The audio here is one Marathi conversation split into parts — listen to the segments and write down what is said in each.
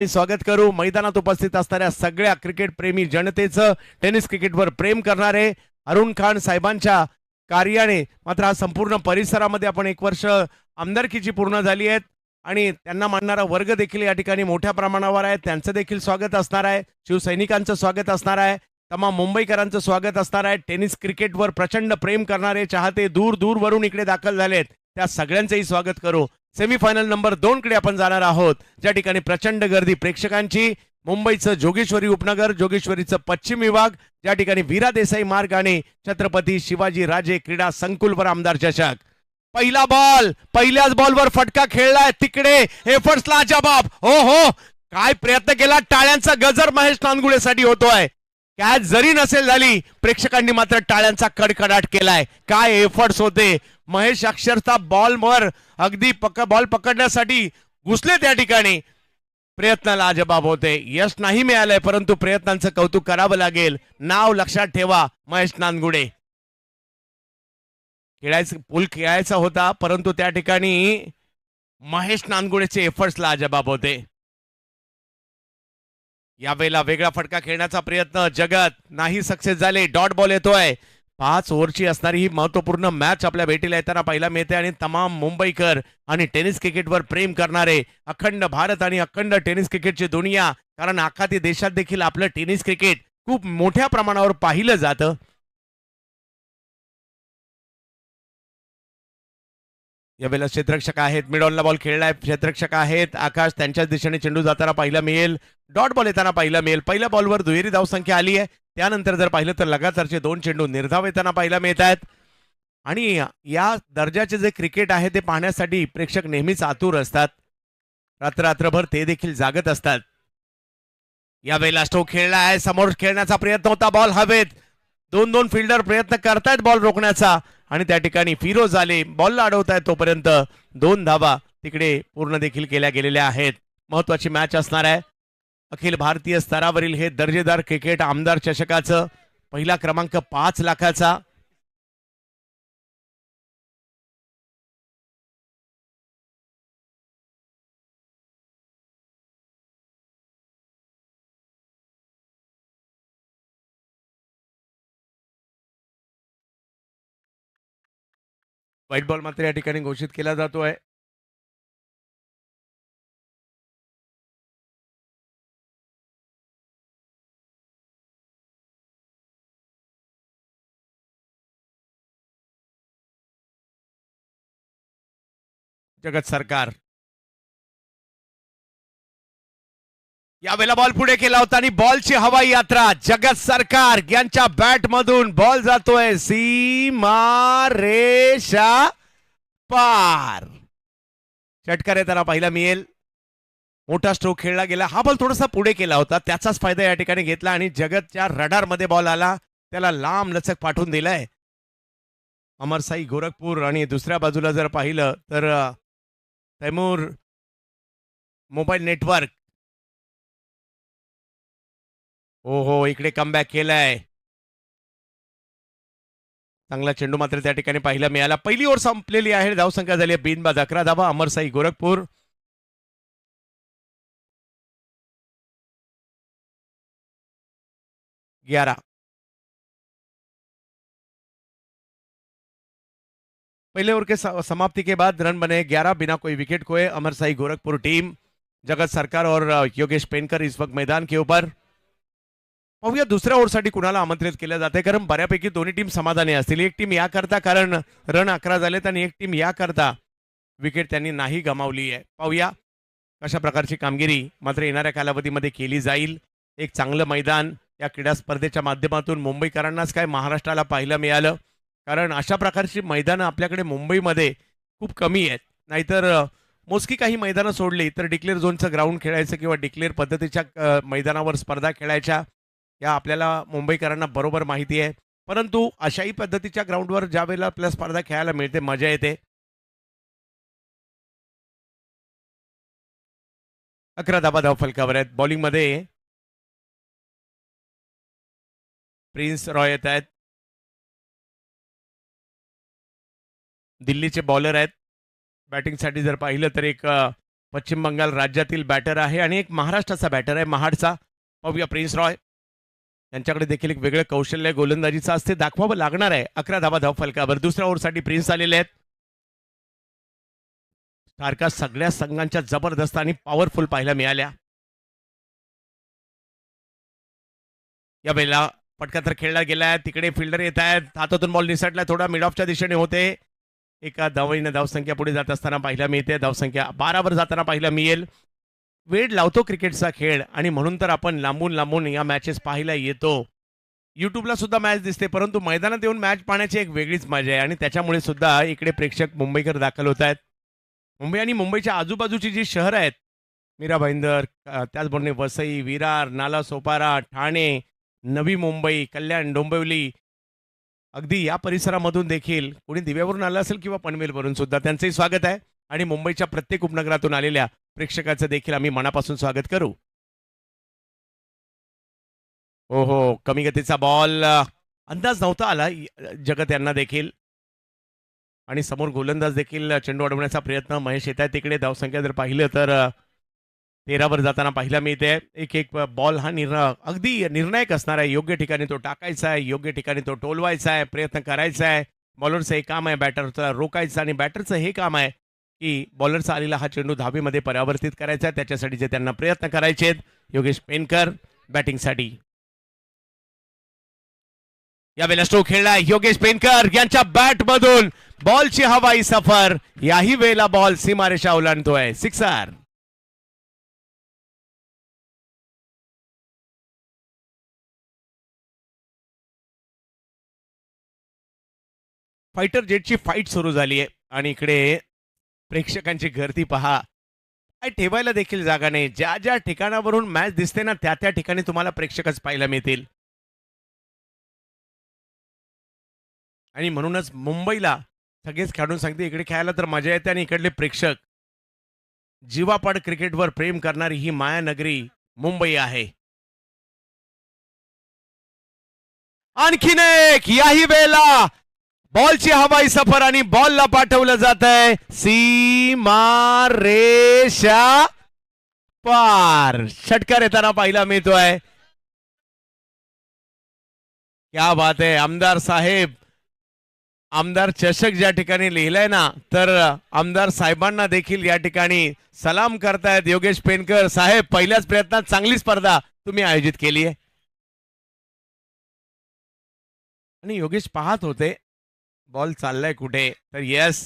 स्वागत करू मैदानात उपस्थित असणाऱ्या सगळ्या क्रिकेट प्रेमी जनतेचं, टेनिस क्रिकेटवर प्रेम करणारे अरुण खान साहेबांच्या कार्याने मात्र हा संपूर्ण परिसरामध्ये आपण 1 वर्ष आमदारकीची पूर्ण झाली आहेत आणि त्यांना मानणारा वर्ग देखील या ठिकाणी मोठ्या प्रमाणावर आहे. त्यांचं देखील स्वागत असणार आहे. शिवसैनिकांचं स्वागत असणार आहे. तमाम मुंबईकरांचं स्वागत असणार आहे. टेनिस क्रिकेटवर प्रचंड प्रेम करणारे चाहते दूर दूरवरून इकडे दाखल झालेत, त्या सगळ्यांचंही स्वागत करू. सेमीफायनल नंबर 2 कडे आपण जाणार आहोत, ज्या ठिकाणी प्रचंड गर्दी प्रेक्षकांची. मुंबईचं जोगेश्वरी उपनगर, जोगेश्वरीचं पश्चिम विभाग, ज्या ठिकाणी वीरा देसाई मार्ग आणि छत्रपती शिवाजी राजे क्रीडा संकुलवर आमदार चषक. पहिला बॉल, पहिल्याच बॉलवर फटका खेळलाय तिकडे एफर्ट्सला जबाब. हो हो, काय प्रयत्न केला, टाळ्यांचा गजर महेश नानगुडेसाठी होतोय. कॅच जरी नसेल झाली, प्रेक्षकांनी मात्र टाळ्यांचा कडकडाट केलाय. काय एफर्ट्स होते, महेश अक्षरशः बॉलवर अगदी बॉल पकडण्यासाठी घुसले त्या ठिकाणी. प्रयत्नाला जबाब होते. यश नाही मिळालंय, परंतु प्रयत्नांचं कौतुक करावं लागेल. नाव लक्षात ठेवा, महेश नानगुडे. पूल खेळायचा होता, परंतु त्या ठिकाणी महेश नानगुडेचे एफर्ट्सला जबाब होते. यावेळेला वेगळा फटका खेळण्याचा प्रयत्न, जगत नाही सक्सेस झाले. डॉट बॉल येतोय. 5 ओव्हरची असणारी ही महत्वपूर्ण मॅच आपल्या भेटीला येताना पाहायला मिळते आणि तमाम मुंबईकर आणि टेनिस क्रिकेटवर प्रेम करणारे, अखंड भारत आणि अखंड टेनिस क्रिकेटची दुनिया, कारण आखाती देशात देखील आपलं टेनिस क्रिकेट खूप मोठ्या प्रमाणावर पाहिलं जातं. यावेळेला क्षेत्ररक्षक आहेत, मिडॉनला बॉल खेळलाय. क्षेत्ररक्षक आहेत आकाश, त्यांच्याच दिशेने चेंडू जाताना पाहायला मिळेल. डॉट बॉल येताना पाहायला मिळेल. पहिल्या बॉलवर दुहेरी धावसंख्या आली आहे. त्यानंतर जर पाहिलं तर लगातारचे 2 चेंडू निर्धाव येताना पाहायला मिळत आहेत. आणि या दर्जाचे जे क्रिकेट आहे ते पाहण्यासाठी प्रेक्षक नेहमीच आतुर असतात. रात्रभर ते देखील जागत असतात. यावेळेला स्ट्रोक खेळला आहे, समोर खेळण्याचा प्रयत्न होता, बॉल हवेत. 2 फिल्डर प्रयत्न करतायत बॉल रोखण्याचा आणि त्या ठिकाणी फिरोज आले, बॉलला अडवतायत. तोपर्यंत 2 धावा तिकडे पूर्ण देखील केल्या गेलेल्या आहेत. महत्वाची मॅच असणार आहे. अखिल भारतीय स्तरावरील हे दर्जेदार क्रिकेट आमदार चषकाचं पहिला क्रमांक 5 लाखाचा. व्हाईट बॉल मात्र या ठिकाणी घोषित केला जातोय. जगत सरकार यावेळेला बॉल पुढे केला होता आणि बॉलची हवाई यात्रा. जगत सरकार यांच्या बॅट मधून बॉल जातोय सीमा रेषा पार. षटकार येताना पाहायला मिळेल. मोठा स्ट्रोक खेळला गेला. हा बॉल थोडासा पुढे केला होता, त्याचाच फायदा या ठिकाणी घेतला आणि जगतच्या रडार मध्ये बॉल आला, त्याला लांब लचक पाठवून दिलाय. अमरसाई गोरखपूर आणि दुसऱ्या बाजूला जर पाहिलं तर तैमूर मोबाईल नेटवर्क. हो हो, इकडे कमबॅक केलाय. चांगला चेंडू मात्र त्या ठिकाणी पाहायला मिळाला. पहिली ओव्हर संपलेली आहे. धावसंख्या झाली आहे बिनबाद 11 धावा. अमरसाई गोरखपूर 11. पहले ओवर के समाप्ति के बाद रन बने 11 बिना कोई विकेट खोए. अमरसाई गोरखपुर टीम, जगत सरकार और योगेश पेनकर इस वक्त मैदान के ऊपर. पाहूया दुसऱ्या ओव्हरसाठी कुणाला आमंत्रित केलं जाते, कारण बऱ्यापैकी दोन्ही टीम समाधानी असतील. एक टीम याकरता कारण रन 11 झालेत आणि एक टीम याकरता विकेट त्यांनी नाही गमावली आहे. पाहूया कशा प्रकारची कामगिरी मात्र येणाऱ्या कालावधीमध्ये केली जाईल. एक चांगलं मैदान या क्रीडा स्पर्धेच्या माध्यमातून मुंबईकरांनाच काय महाराष्ट्राला पाहायला मिळालं, कारण अशा प्रकारची मैदानं आपल्याकडे मुंबईमध्ये खूप कमी आहेत. नाहीतर मोजकी काही मैदानं सोडली तर डिक्लेअर झोनचं ग्राउंड खेळायचं किंवा डिक्लेअर पद्धतीच्या मैदानावर स्पर्धा खेळायच्या या आपल्याला मुंबईकरांना बरोबर माहिती आहे. परंतु अशाही पद्धतीच्या ग्राउंडवर ज्या वेळेला आपल्याला स्पर्धा खेळायला मिळते, मजा येते. 11 धावा धावफलकावर आहेत. बॉलिंगमध्ये प्रिन्स रॉय येत आहेत. दिल्लीचे बॉलर आहेत. बॅटिंगसाठी जर पाहिलं तर एक पश्चिम बंगाल राज्यातील बॅटर आहे आणि एक महाराष्ट्राचा बॅटर आहे महाडचा. पाहूया प्रिन्स रॉय, यांच्याकडे देखील एक वेगळं कौशल्य गोलंदाजीचं असते, दाखवावं लागणार आहे. 11 धावा धाव फलकावर. दुसऱ्या ओव्हरसाठी प्रिन्स आलेले आहेत. सारखा सगळ्या संघांच्या जबरदस्त आणि पॉवरफुल पाहायला मिळाल्या. या वेळेला पटका तर खेळला गेलाय, तिकडे फिल्डर येत आहेत, हातातून बॉल निसटला, थोडा मिड ऑफच्या दिशेने होते. एका धावेने धावसंख्या पुढे जात असताना पाहायला मिळते. धावसंख्या 12 वर जाताना पाहायला मिळेल. वेळ लावतो क्रिकेटचा खेळ आणि म्हणून तर आपण लांबून लांबून या मॅचेस पाहायला येतो. युट्यूबला सुद्धा मॅच दिसते, परंतु मैदानात येऊन मॅच पाहण्याची एक वेगळीच मजा आहे आणि त्याच्यामुळे सुद्धा इकडे प्रेक्षक मुंबईकर दाखल होत आहेत. मुंबई आणि मुंबईच्या आजूबाजूची जी शहरं आहेत, मीरा भाईंदर, त्याचबरोबर वसई, विरार, नालासोपारा, ठाणे, नवी मुंबई, कल्याण, डोंबिवली, अगदी या परिसरामधून देखील कोणी दिव्यावरून आलं असेल किंवा पनवेलवरून सुद्धा त्यांचंही स्वागत आहे. आणि मुंबईच्या प्रत्येक उपनगरातून आलेल्या प्रेक्षकाचं देखील आम्ही मनापासून स्वागत करू. हो हो, कमी गतीचा बॉल, अंदाज नव्हता आला जगत यांना देखील. आणि समोर गोलंदाज देखील चेंडू अडवण्याचा प्रयत्न. महेश येत आहे तिकडे. धावसंख्या जर पाहिलं तर 13 वर जाताना पाहायला मिळते. एक एक बॉल हा अगदी निर्णायक असणार आहे. योग्य ठिकाणी तो टाकायचा आहे, योग्य ठिकाणी तो टोलवायचा आहे, प्रयत्न करायचा आहे. बॉलरचं हे काम आहे बॅटरचा रोकायचं आणि बॅटरचं हे काम आहे की बॉलरचा आलेला हा चेंडू धावेमध्ये परावर्तित करायचा आहे. त्याच्यासाठी जे त्यांना प्रयत्न करायचे आहेत. योगेश पेनकर बॅटिंगसाठी. यावेळेला स्ट्रोक खेळलाय योगेश पेनकर यांच्या बॅट मधून बॉलची हवाई सफर. याही वेळेला बॉल सीमारेषा ओलांडतोय. सिक्सर. फायटर जेटची फाईट सुरू झाली आहे आणि इकडे प्रेक्षकांची गर्दी पहा. काय ठेवायला देखील जागा नाही. ज्या ज्या ठिकाणावरून मॅच दिसते ना, त्या त्या ठिकाणी तुम्हाला प्रेक्षकच पाहायला मिळतील. आणि म्हणूनच मुंबईला सगळेच खेळून सांगते इकडे खेळायला तर मजा येते आणि इकडले प्रेक्षक जीवापाड क्रिकेटवर प्रेम करणारी ही मायानगरी मुंबई आहे. आणखीन एक, याही वेळेला बॉलची हवाई सफर आणि बॉलला पाठवलं जात आहे सीमा रेषा पार. षटकार येताना पाहायला मिळतोय. क्या बात आहे आमदार साहेब. आमदार चषक ज्या ठिकाणी लिहिलाय ना, तर आमदार साहेबांना देखील या ठिकाणी सलाम करतायत योगेश पेनकर साहेब. पहिल्याच प्रयत्नात चांगली स्पर्धा तुम्ही आयोजित केली आहे. आणि योगेश पाहत होते बॉल चाललाय कुठे, तर यस,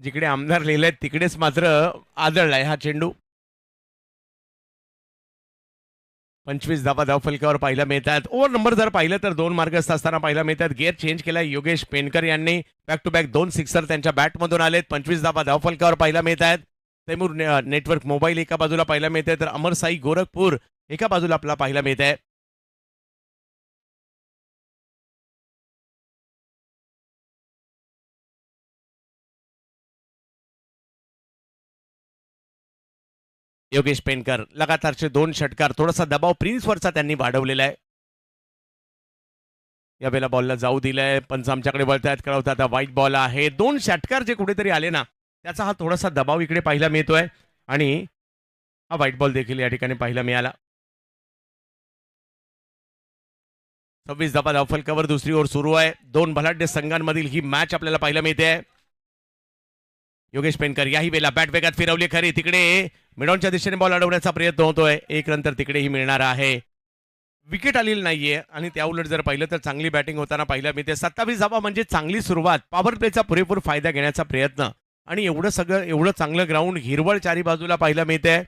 जिकडे आमदार लिहिलंय तिकडेच मात्र आदळलाय हा चेंडू. 25 धावा धाव फलकावर पाहायला मिळतात. ओव्हर नंबर जर पाहिलं तर 2 मार्गस्थ असताना पाहायला मिळतात. गिअर चेंज केलाय योगेश पेनकर यांनी. बॅक टू बॅक 2 सिक्सर त्यांच्या बॅटमधून आलेत. 25 धावा धाव फलकावर पाहायला मिळतात. तैमूर नेटवर्क मोबाईल एका बाजूला पाहायला मिळते, तर अमर साई गोरखपूर एका बाजूला आपला पाहायला मिळत आहे. योगेश पेनकर लगातारचे 2 षटकार. थोडासा दबाव प्रिन्सवरचा त्यांनी वाढवलेला आहे. यावेळेला बॉलला जाऊ दिलाय. पंच आमच्याकडे वळतायत, कळवतात व्हाईट बॉल आहे. 2 षटकार जे कुठेतरी आले ना, त्याचा हा थोडासा दबाव इकडे पाहायला मिळतोय आणि हा व्हाईट बॉल देखील या ठिकाणी पाहायला मिळाला. 26 धावा धाव फलकावर दुसरी ओव्हर सुरू आहे. 2 बलाढ्य संघांमधील ही मॅच आपल्याला पाहायला मिळते. योगेश पेनकर याही वेळेला बॅट वेगात फिरवली खरी. तिकडे मिडॉनच्या दिशेने बॉल अडवण्याचा प्रयत्न होतोय. एक रन तर तिकडेही मिळणार आहे. विकेट आलेली नाहीये आणि त्या उलट जर पाहिलं तर चांगली बॅटिंग होताना पाहिलं मिळते. 27 धावा म्हणजे चांगली सुरुवात. पॉवर प्लेचा पुरेपूर फायदा घेण्याचा प्रयत्न आणि एवढं सगळं, एवढं चांगलं ग्राउंड, हिरवळ चारी बाजूला पाहायला मिळते.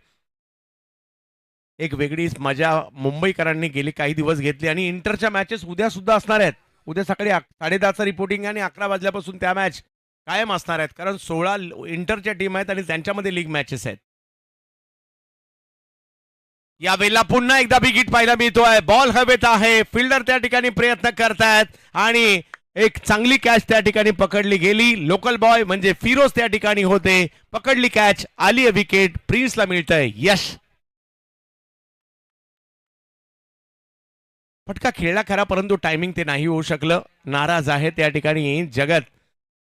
एक वेगळीच मजा मुंबईकरांनी गेली काही दिवस घेतली आणि इंटरच्या मॅचेस उद्या सुद्धा असणार आहेत. उद्या सकाळी 10:30चा रिपोर्टिंग आणि 11 वाजल्यापासून त्या मॅच कायम असणार आहेत, कारण 16 इंटरच्या टीम आहेत आणि त्यांच्यामध्ये लीग मॅचेस आहेत. यावेळेला पुन्हा एकदा बिग हिट पाहायला मिळतोय. बॉल हवेत आहे. फिल्डर त्या ठिकाणी प्रयत्न करतायत आणि एक चांगली कॅच त्या ठिकाणी पकडली गेली. लोकल बॉय म्हणजे फिरोज त्या ठिकाणी होते. पकडली कॅच, आली विकेट. प्रिन्सला मिळतंय यश. फटका खेळला खरा, परंतु टायमिंग ते नाही होऊ शकलं. नाराज आहे त्या ठिकाणी जगत.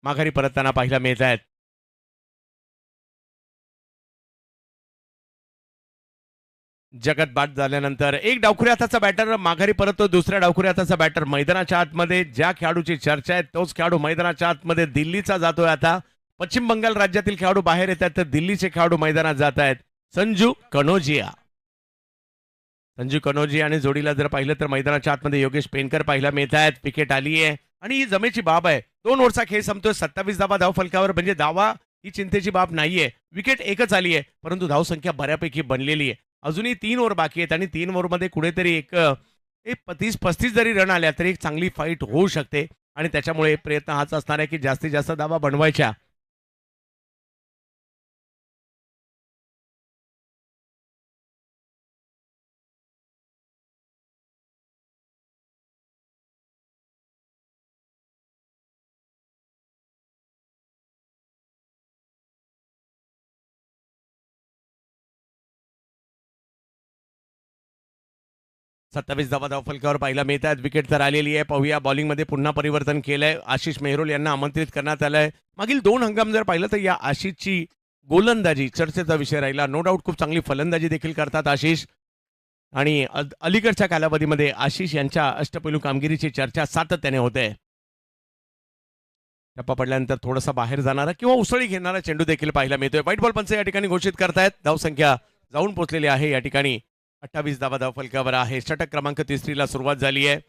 माघारी परतताना पाहायला मिळत आहेत. जगत बाद झाल्यानंतर एक डावखुरी हाताचा बॅटर माघारी परततो, दुसऱ्या डावखुरी हाताचा बॅटर मैदानाच्या आतमध्ये. ज्या खेळाडूची चर्चा आहे तोच खेळाडू मैदानाच्या आतमध्ये दिल्लीचा जातोय. आता पश्चिम बंगाल राज्यातील खेळाडू बाहेर येतात तर दिल्लीचे खेळाडू मैदानात जात आहेत. संजू कनोजिया. संजू कनोजिया आणि जोडीला जर पाहिलं तर मैदानाच्या आतमध्ये योगेश पेनकर पाहायला मिळत आहेत. विकेट आली आहे आणि ही जमेची बाब आहे. 2 ओव्हरचा खेळ संपतोय. 27 धावा धाव फलकावर, म्हणजे धावा ही चिंतेची बाब नाहीये. विकेट एकच आली आहे परंतु धावसंख्या बऱ्यापैकी बनलेली आहे. अजूनही 3 ओव्हर बाकी आहेत आणि 3 ओव्हरमध्ये कुठेतरी एक 30-35 जरी रन आल्या तरी एक चांगली फाईट होऊ शकते आणि त्याच्यामुळे प्रयत्न हाच असणार आहे की जास्तीत जास्त धावा बनवायच्या. सत्तावीस धावा धावफलकावर पाहायला मिळत आहेत. विकेट तर आलेली आहे. पाहूया बॉलिंगमध्ये पुन्हा परिवर्तन केलंय. आशिष मेहरोल यांना आमंत्रित करण्यात आलंय. मागील 2 हंगाम जर पाहिलं तर या आशिषची गोलंदाजी चर्चेचा विषय राहिला. नो डाऊट खूप चांगली फलंदाजी देखील करतात आशिष आणि अलीकडच्या कालावधीमध्ये आशिष यांच्या अष्टपैलू कामगिरीची चर्चा सातत्याने होते. टप्पा पडल्यानंतर थोडासा बाहेर जाणारा किंवा उसळी घेणारा चेंडू देखील पाहायला मिळतोय. व्हाईट बॉल पंच या ठिकाणी घोषित करतायत. धावसंख्या जाऊन पोहोचलेली आहे या ठिकाणी 28 धावा धावफलकावर आहे. षटक क्रमांक 3ला सुरुवात झाली आहे.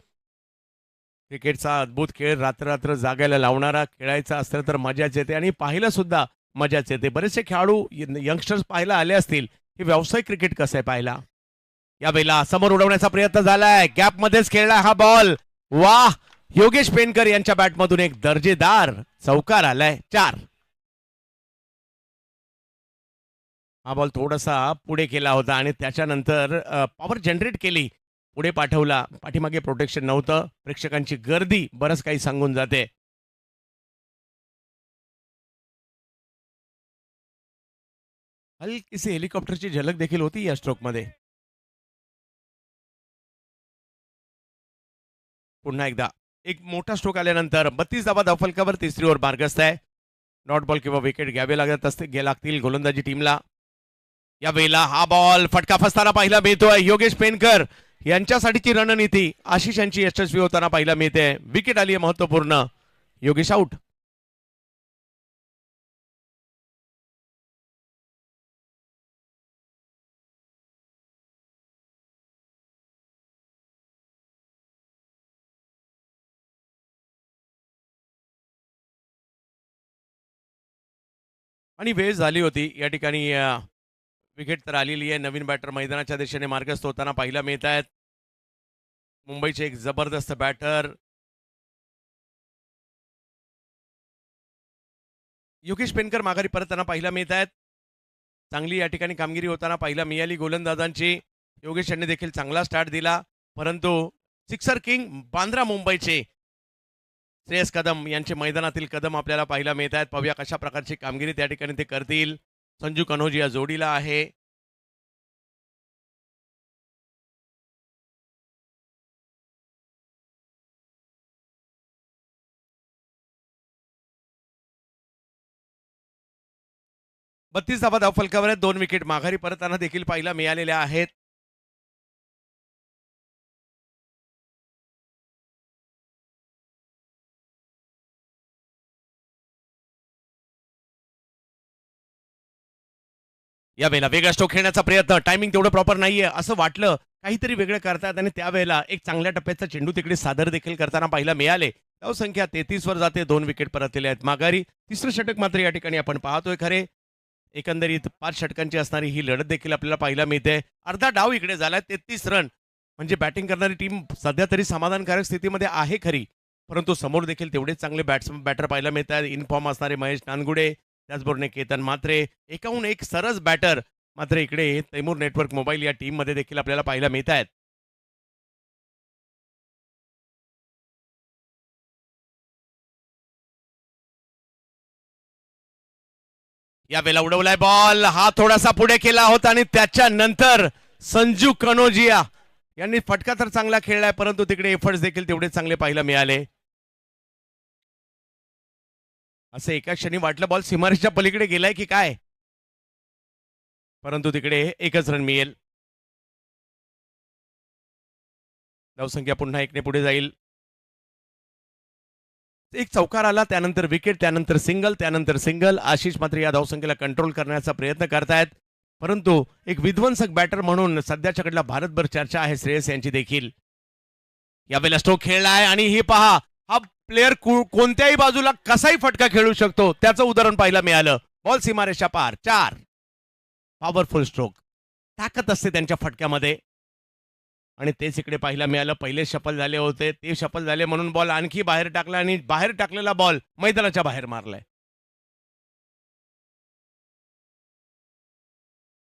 क्रिकेटचा अद्भुत खेळ, रात्र रात्र जागायला लावणारा, खेळायचा असलं तर मजाच येते आणि पाहायला सुद्धा मजाच येते. बरेचसे खेळाडू यंगस्टर्स पाहायला आले असतील. हे व्यावसायिक क्रिकेट कसं आहे पाहायला. या वेळेला समोर उडवण्याचा प्रयत्न झालाय. गॅप मध्येच खेळला हा बॉल. वाह, योगेश पेनकर यांच्या बॅटमधून एक दर्जेदार चौकार आलाय. 4. हा बॉल थोडासा पुढे केला होता आणि त्याच्यानंतर पॉवर जनरेट केली, पुढे पाठवला. पाठीमागे प्रोटेक्शन नव्हतं. प्रेक्षकांची गर्दी बरंच काही सांगून जाते. हलकीशी हेलिकॉप्टरची झलक देखील होती या स्ट्रोकमध्ये. पुन्हा एकदा एक मोठा स्ट्रोक आल्यानंतर 32 धावा धावफलकावर तिसरी ओव्हर मार्गस्थ आहे. डॉट बॉल किंवा विकेट घ्यावे लागतील गोलंदाजी टीमला. या वेळेला हा बॉल फटका फसताना पाहिला मिळतोय. योगेश पेनकर यांच्यासाठीची रणनीती आशिष यांची यशस्वी होताना पाहिला मिळते. विकेट आली आहे महत्वपूर्ण. योगेश आउट. आणि वेळ झाली होती या ठिकाणी. विकेट तर आलेली आहे. नवीन बॅटर मैदानाच्या दिशेने मार्गस्थ होताना पाहायला मिळत आहेत. मुंबईचे एक जबरदस्त बॅटर योगेश पेनकर माघारी परतताना पाहायला मिळत आहेत. चांगली या ठिकाणी कामगिरी होताना पाहायला मिळाली गोलंदाजांची. योगेश यांनी देखील चांगला स्टार्ट दिला परंतु सिक्सर किंग बांद्रा मुंबईचे श्रेयस कदम यांचे मैदानातील कदम आपल्याला पाहायला मिळत आहेत. पाहूया कशा प्रकारची कामगिरी त्या ठिकाणी ते करतील. संजू कनोजिया जोडीला आहे. बत्तीस धावा धावफलकावर आहेत. 2 विकेट माघारी परतताना देखील पाहायला मिळालेल्या आहेत. या वेळेला वेगळा स्ट्रोक खेळण्याचा प्रयत्न. टायमिंग तेवढं प्रॉपर नाहीये असं वाटलं. काहीतरी वेगळं करतात आणि त्यावेळेला एक चांगल्या टप्प्याचा चेंडू तिकडे सादर देखील करताना पाहायला मिळाले. धावसंख्या 33 वर जाते. 2 विकेट परतलेले आहेत माघारी. तिसरं षटक मात्र या ठिकाणी आपण पाहतोय. खरे एकंदरीत 5 षटकांची असणारी ही लढत देखील आपल्याला पाहायला मिळते. अर्धा डाव इकडे झालाय. 33 रन म्हणजे बॅटिंग करणारी टीम सध्या तरी समाधानकारक स्थितीमध्ये आहे खरी परंतु समोर देखील तेवढेच चांगले बॅटर पाहायला मिळतात. इन फॉर्म असणारे महेश नानगुडे, त्याचबरोबर केतन मात्रे, एकाहून एक सरस बॅटर मात्र इकडे तैमूर नेटवर्क मोबाईल या टीम मध्ये देखील आपल्याला पाहायला मिळत आहेत. या वेळेला उडवलाय बॉल. हा थोडासा पुढे केला होता आणि त्याच्यानंतर संजू कनोजिया यांनी फटका तर चांगला खेळलाय परंतु तिकडे एफर्ट्स देखील तेवढे चांगले पाहायला मिळाले. असं एका क्षणी वाटलं बॉल सीमारेषच्या पलीकडे गेलाय की काय परंतु तिकडे एकच रन मिळेल. धावसंख्या पुन्हा 1ने पुढे जाईल. एक चौकार आला, त्यानंतर विकेट, त्यानंतर सिंगल, त्यानंतर सिंगल. आशिष मात्र या धावसंख्येला कंट्रोल करण्याचा प्रयत्न करतायत. परंतु एक विध्वंसक बॅटर म्हणून सध्याच्या घडीला भारतभर चर्चा आहे श्रेयस यांची देखील. यावेळेला स्ट्रोक खेळलाय आणि ही पहा, हा प्लेअर कोणत्याही बाजूला कसाही फटका खेळू शकतो, त्याचं उदाहरण पाहायला मिळालं. बॉल सीमारेषा पार, 4. पॉवरफुल स्ट्रोक, ताकद असते त्यांच्या फटक्यामध्ये. आणि तेच इकडे पाहायला मिळालं. पहिले शफल झाले होते, ते शफल झाले म्हणून बॉल आणखी बाहेर टाकला आणि बाहेर टाकलेला बॉल मैदानाच्या बाहेर मारलाय.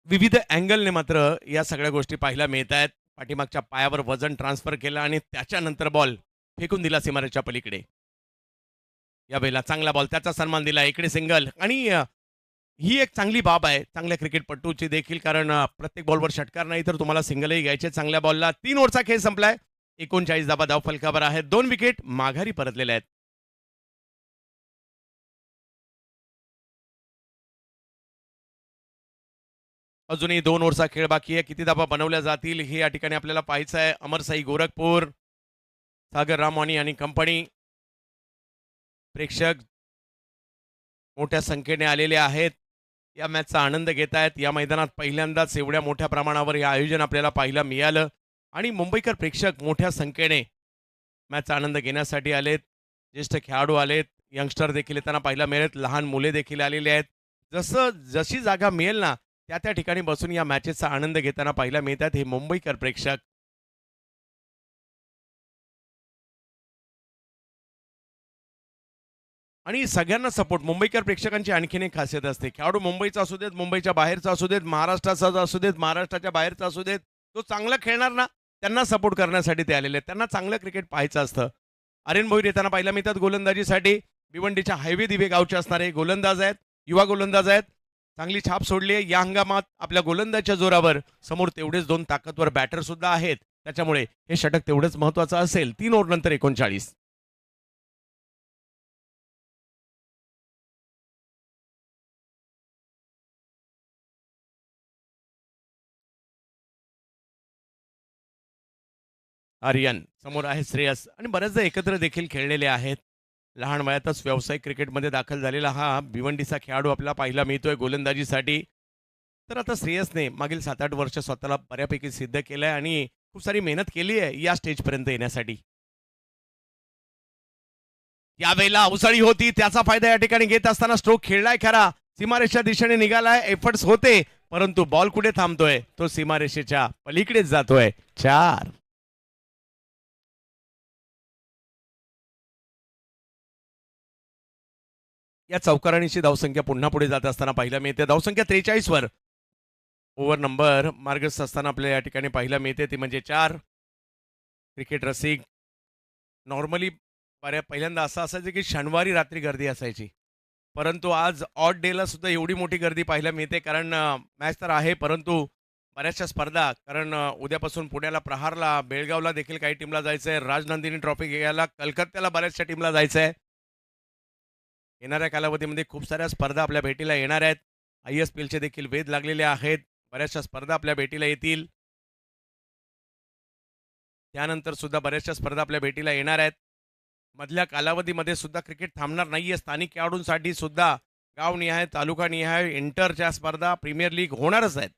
विविध अँगलने मात्र या सगळ्या गोष्टी पाहायला मिळत आहेत. पाठीमागच्या पायावर वजन ट्रान्सफर केलं आणि त्याच्यानंतर बॉल फेकून दिला सीमारेच्या पलीकडे. यावेळेला चांगला बॉल, त्याचा सन्मान दिला. इकडे सिंगल आणि ही एक चांगली बाब आहे चांगल्या क्रिकेटपटूची देखील, कारण प्रत्येक बॉलवर षटकार नाही तर तुम्हाला सिंगलही घ्यायचे. चांगल्या बॉलला 3 ओव्हरचा खेळ संपलाय. 39 धावा धाव फलकावर आहेत. 2 विकेट माघारी परतलेल्या आहेत. अजूनही 2 ओव्हरचा खेळ बाकी आहे. किती धावा बनवल्या जातील हे या ठिकाणी आपल्याला पाहायचं आहे. अमरसाई गोरखपूर, सागर रामवानी आणि कंपनी प्रेक्षक मोठ्या संख्येने आलेले आहेत. या मॅचचा आनंद घेत आहेत. या मैदानात पहिल्यांदाच एवढ्या मोठ्या प्रमाणावर हे आयोजन आपल्याला पाहायला मिळालं आणि मुंबईकर प्रेक्षक मोठ्या संख्येने मॅचचा आनंद घेण्यासाठी आलेत. ज्येष्ठ खेळाडू आलेत, यंगस्टर देखील येताना पाहायला मिळत, लहान मुले देखील आलेले आहेत. जशी जागा मिळेल ना त्या त्या ठिकाणी बसून या मॅचेसचा आनंद घेताना पाहायला मिळतात हे मुंबईकर प्रेक्षक. आणि सगळ्यांना सपोर्ट. मुंबईकर प्रेक्षकांची आणखीन एक खासियत असते. खेळाडू मुंबईचा असू देत, मुंबईच्या बाहेरचा असू देत, महाराष्ट्राचा असू देत, महाराष्ट्राच्या बाहेरचा असू देत, तो चांगला खेळणार ना त्यांना सपोर्ट करण्यासाठी ते आलेले आहेत. त्यांना चांगलं क्रिकेट पाहायचं असतं. आर्यन भोईर येताना पाहायला मिळतात गोलंदाजीसाठी. भिवंडीच्या हायवे दिवे गावचे असणारे गोलंदाज आहेत, युवा गोलंदाज आहेत. चांगली छाप सोडली आहे या हंगामात. आपल्या गोलंदाजच्या जोरावर समोर तेवढेच 2 ताकदवर बॅटर सुद्धा आहेत. त्याच्यामुळे हे षटक तेवढंच महत्वाचं असेल. 3 ओव्हर नंतर 39. आर्यन समोर आहे श्रेयस आणि बऱ्याचदा एकत्र देखील खेळलेले आहेत. लहान वयातच व्यावसायिक क्रिकेटमध्ये दाखल झालेला हा भिवंडीचा खेळाडू आपल्याला पाहायला मिळतोय गोलंदाजीसाठी. तर आता श्रेयसने मागील 7-8 वर्ष स्वतःला बऱ्यापैकी सिद्ध केलं आहे आणि खूप सारी मेहनत केली आहे या स्टेजपर्यंत येण्यासाठी. यावेळेला अवसळी होती, त्याचा फायदा या ठिकाणी घेत असताना स्ट्रोक खेळलाय खरा, सीमारेषेच्या दिशेने निघालाय, एफर्ट्स होते, परंतु बॉल कुठे थांबतोय, तो सीमारेषेच्या पलीकडेच जातोय. 4. या चौकारणीची धावसंख्या पुन्हा पुढे जात असताना पाहायला मिळते. धावसंख्या 43 वर. ओव्हर नंबर मार्गस्थ असताना आपल्याला या ठिकाणी पाहायला मिळते ती म्हणजे 4. क्रिकेट रसिक नॉर्मली पहिल्यांदा असं असायचं की शनिवारी रात्री गर्दी असायची, परंतु आज ऑड डेला सुद्धा एवढी मोठी गर्दी पाहायला मिळते. कारण मॅच तर आहे, परंतु बऱ्याचशा स्पर्धा, कारण उद्यापासून पुण्याला प्रहारला, बेळगावला देखील काही टीमला जायचं आहे, राजनंदिनी ट्रॉफी घ्यायला कलकत्त्याला बऱ्याचशा टीमला जायचं आहे. येणाऱ्या कालावधीमध्ये खूप साऱ्या स्पर्धा आपल्या भेटीला येणार आहेत. ISPLचे देखील वेध लागलेले आहेत. बऱ्याचशा स्पर्धा आपल्या भेटीला येतील. त्यानंतर सुद्धा बऱ्याचशा स्पर्धा आपल्या भेटीला येणार आहेत. मधल्या कालावधीमध्ये सुद्धा क्रिकेट थांबणार नाहीये. स्थानिक खेळाडूंसाठी सुद्धा गावनिहाय, तालुकानिहाय, इंटरच्या स्पर्धा, प्रीमियर लीग होणारच आहेत.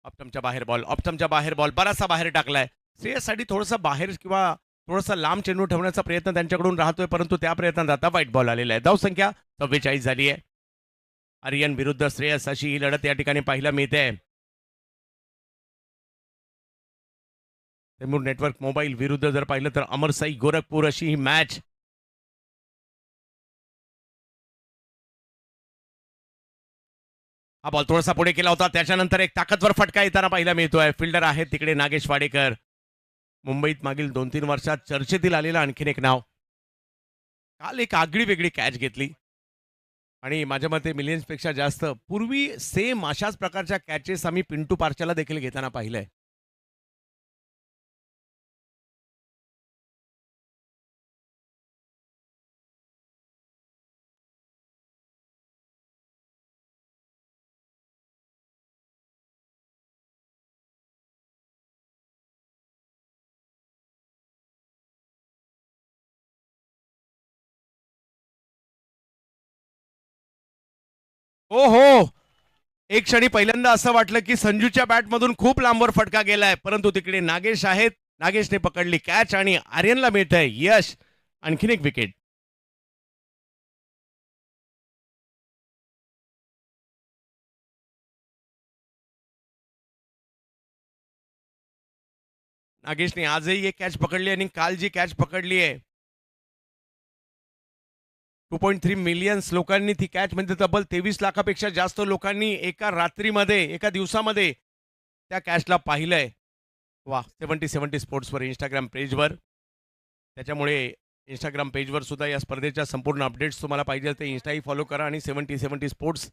ऑप्टमच्या बाहेर बॉल, ऑप्टमच्या बाहेर बॉल, बराचसा बाहेर टाकलाय. श्रेयससाठी थोडंसं बाहेर किंवा थोडासा लांब चेंडू ठेवण्याचा प्रयत्न त्यांच्याकडून राहतोय, परंतु त्या प्रयत्नात आता व्हाईट बॉल आलेला आहे. धावसंख्या 44 झाली आहे. आर्यन विरुद्ध श्रेयस अशी ही लढत या ठिकाणी पाहायला मिळते. तैमूर नेटवर्क मोबाईल विरुद्ध जर पाहिलं तर अमरसाई गोरखपूर अशी ही मॅच. हा बॉल थोडासा पुढे केला होता, त्याच्यानंतर एक ताकदवर फटका येताना पाहायला मिळतोय. फिल्डर आहे तिकडे नागेश वाडेकर. मुंबईत मागील 2-3 वर्षात चर्चेतील आलेलं आणखीन एक नाव. काल एक आगळी वेगळी कॅच घेतली आणि माझ्या मते मिलियन्सपेक्षा जास्त. पूर्वी सेम अशाच प्रकारच्या कॅचेस आम्ही पिंटू पार्चाला देखील घेताना पाहिलंय. हो हो, एक क्षणी पहिल्यांदा असं वाटलं की संजूच्या बॅटमधून खूप लांबवर फटका गेलाय, परंतु तिकडे नागेश आहेत. नागेशने पकडली कॅच आणि आर्यनला मिळतंय यश. आणखीन एक विकेट. नागेशने आजही एक कॅच पकडली आणि काल जी कॅच पकडली आहे 2.3 मिलियन्स लोकांनी ती कॅच म्हणजे तब्बल 23 लाखापेक्षा जास्त लोकांनी एका रात्रीमध्ये एका दिवसामध्ये त्या कॅचला पाहिलंय. वा 70-70 स्पोर्ट्सवर इंस्टाग्राम पेजवर. त्याच्यामुळे इंस्टाग्राम पेजवर सुद्धा या स्पर्धेच्या संपूर्ण अपडेट्स तुम्हाला पाहिजे ते इन्स्टाही फॉलो करा आणि 70-70 स्पोर्ट्स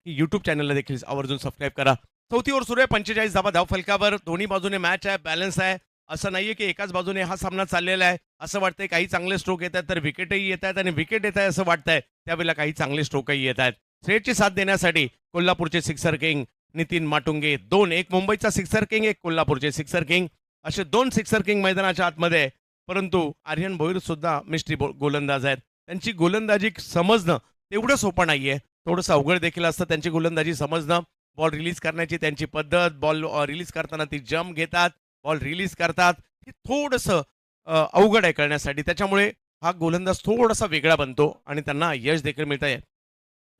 ही यूट्यूब चॅनलला देखील आवर्जून सबस्क्राईब करा. चौथी ओव्हर सुरू आहे. 45 धावा धावफलकावर. दोन्ही बाजूने मॅच आहे, बॅलन्स आहे. असं नाहीये की एकाच बाजूने हा सामना चाललेला आहे. असं वाटतंय काही चांगले स्ट्रोक येत आहेत तर विकेटही येत आहेत आणि विकेट येत आहे असं वाटतंय त्यावेळेला काही चांगले स्ट्रोकही येत आहेत. श्रेयसची साथ देण्यासाठी कोल्हापूरचे सिक्सर किंग नितीन माटुंगे दोन, एक मुंबईचा सिक्सर किंग, एक कोल्हापूरचे सिक्सर किंग, असे दोन सिक्सर किंग मैदानाच्या आतमध्ये. परंतु आर्यन भोईर सुद्धा मिस्ट्री गोलंदाज आहेत. त्यांची गोलंदाजी समजणं तेवढं सोपं नाहीये, थोडंसं अवघड देखील असतं त्यांची गोलंदाजी समजणं. बॉल रिलीज करण्याची त्यांची पद्धत, बॉल रिलीज करताना ती जम्प घेतात, बॉल रिलीज करतात, हे थोडंसं अवघड आहे करण्यासाठी. त्याच्यामुळे हा गोलंदाज थोडासा वेगळा बनतो आणि त्यांना यश देखील मिळत आहे.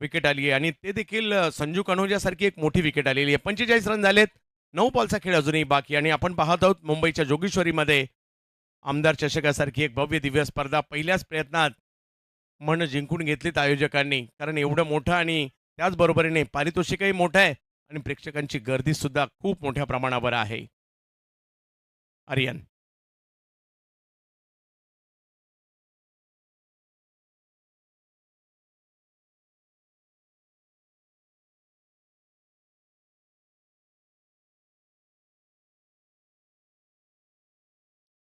विकेट आली आहे आणि ते देखील संजू कनोजासारखी एक मोठी विकेट आलेली आहे. 45 रन झालेत. 9 बॉलचा खेळ अजूनही बाकी आणि आपण पाहत आहोत मुंबईच्या जोगेश्वरीमध्ये आमदार चषकासारखी एक भव्य दिव्य स्पर्धा पहिल्याच प्रयत्नात मन जिंकून घेतलीत आयोजकांनी. कारण एवढं मोठं आणि त्याचबरोबरीने पारितोषिकही मोठं आहे आणि प्रेक्षकांची गर्दी सुद्धा खूप मोठ्या प्रमाणावर आहे. आर्यन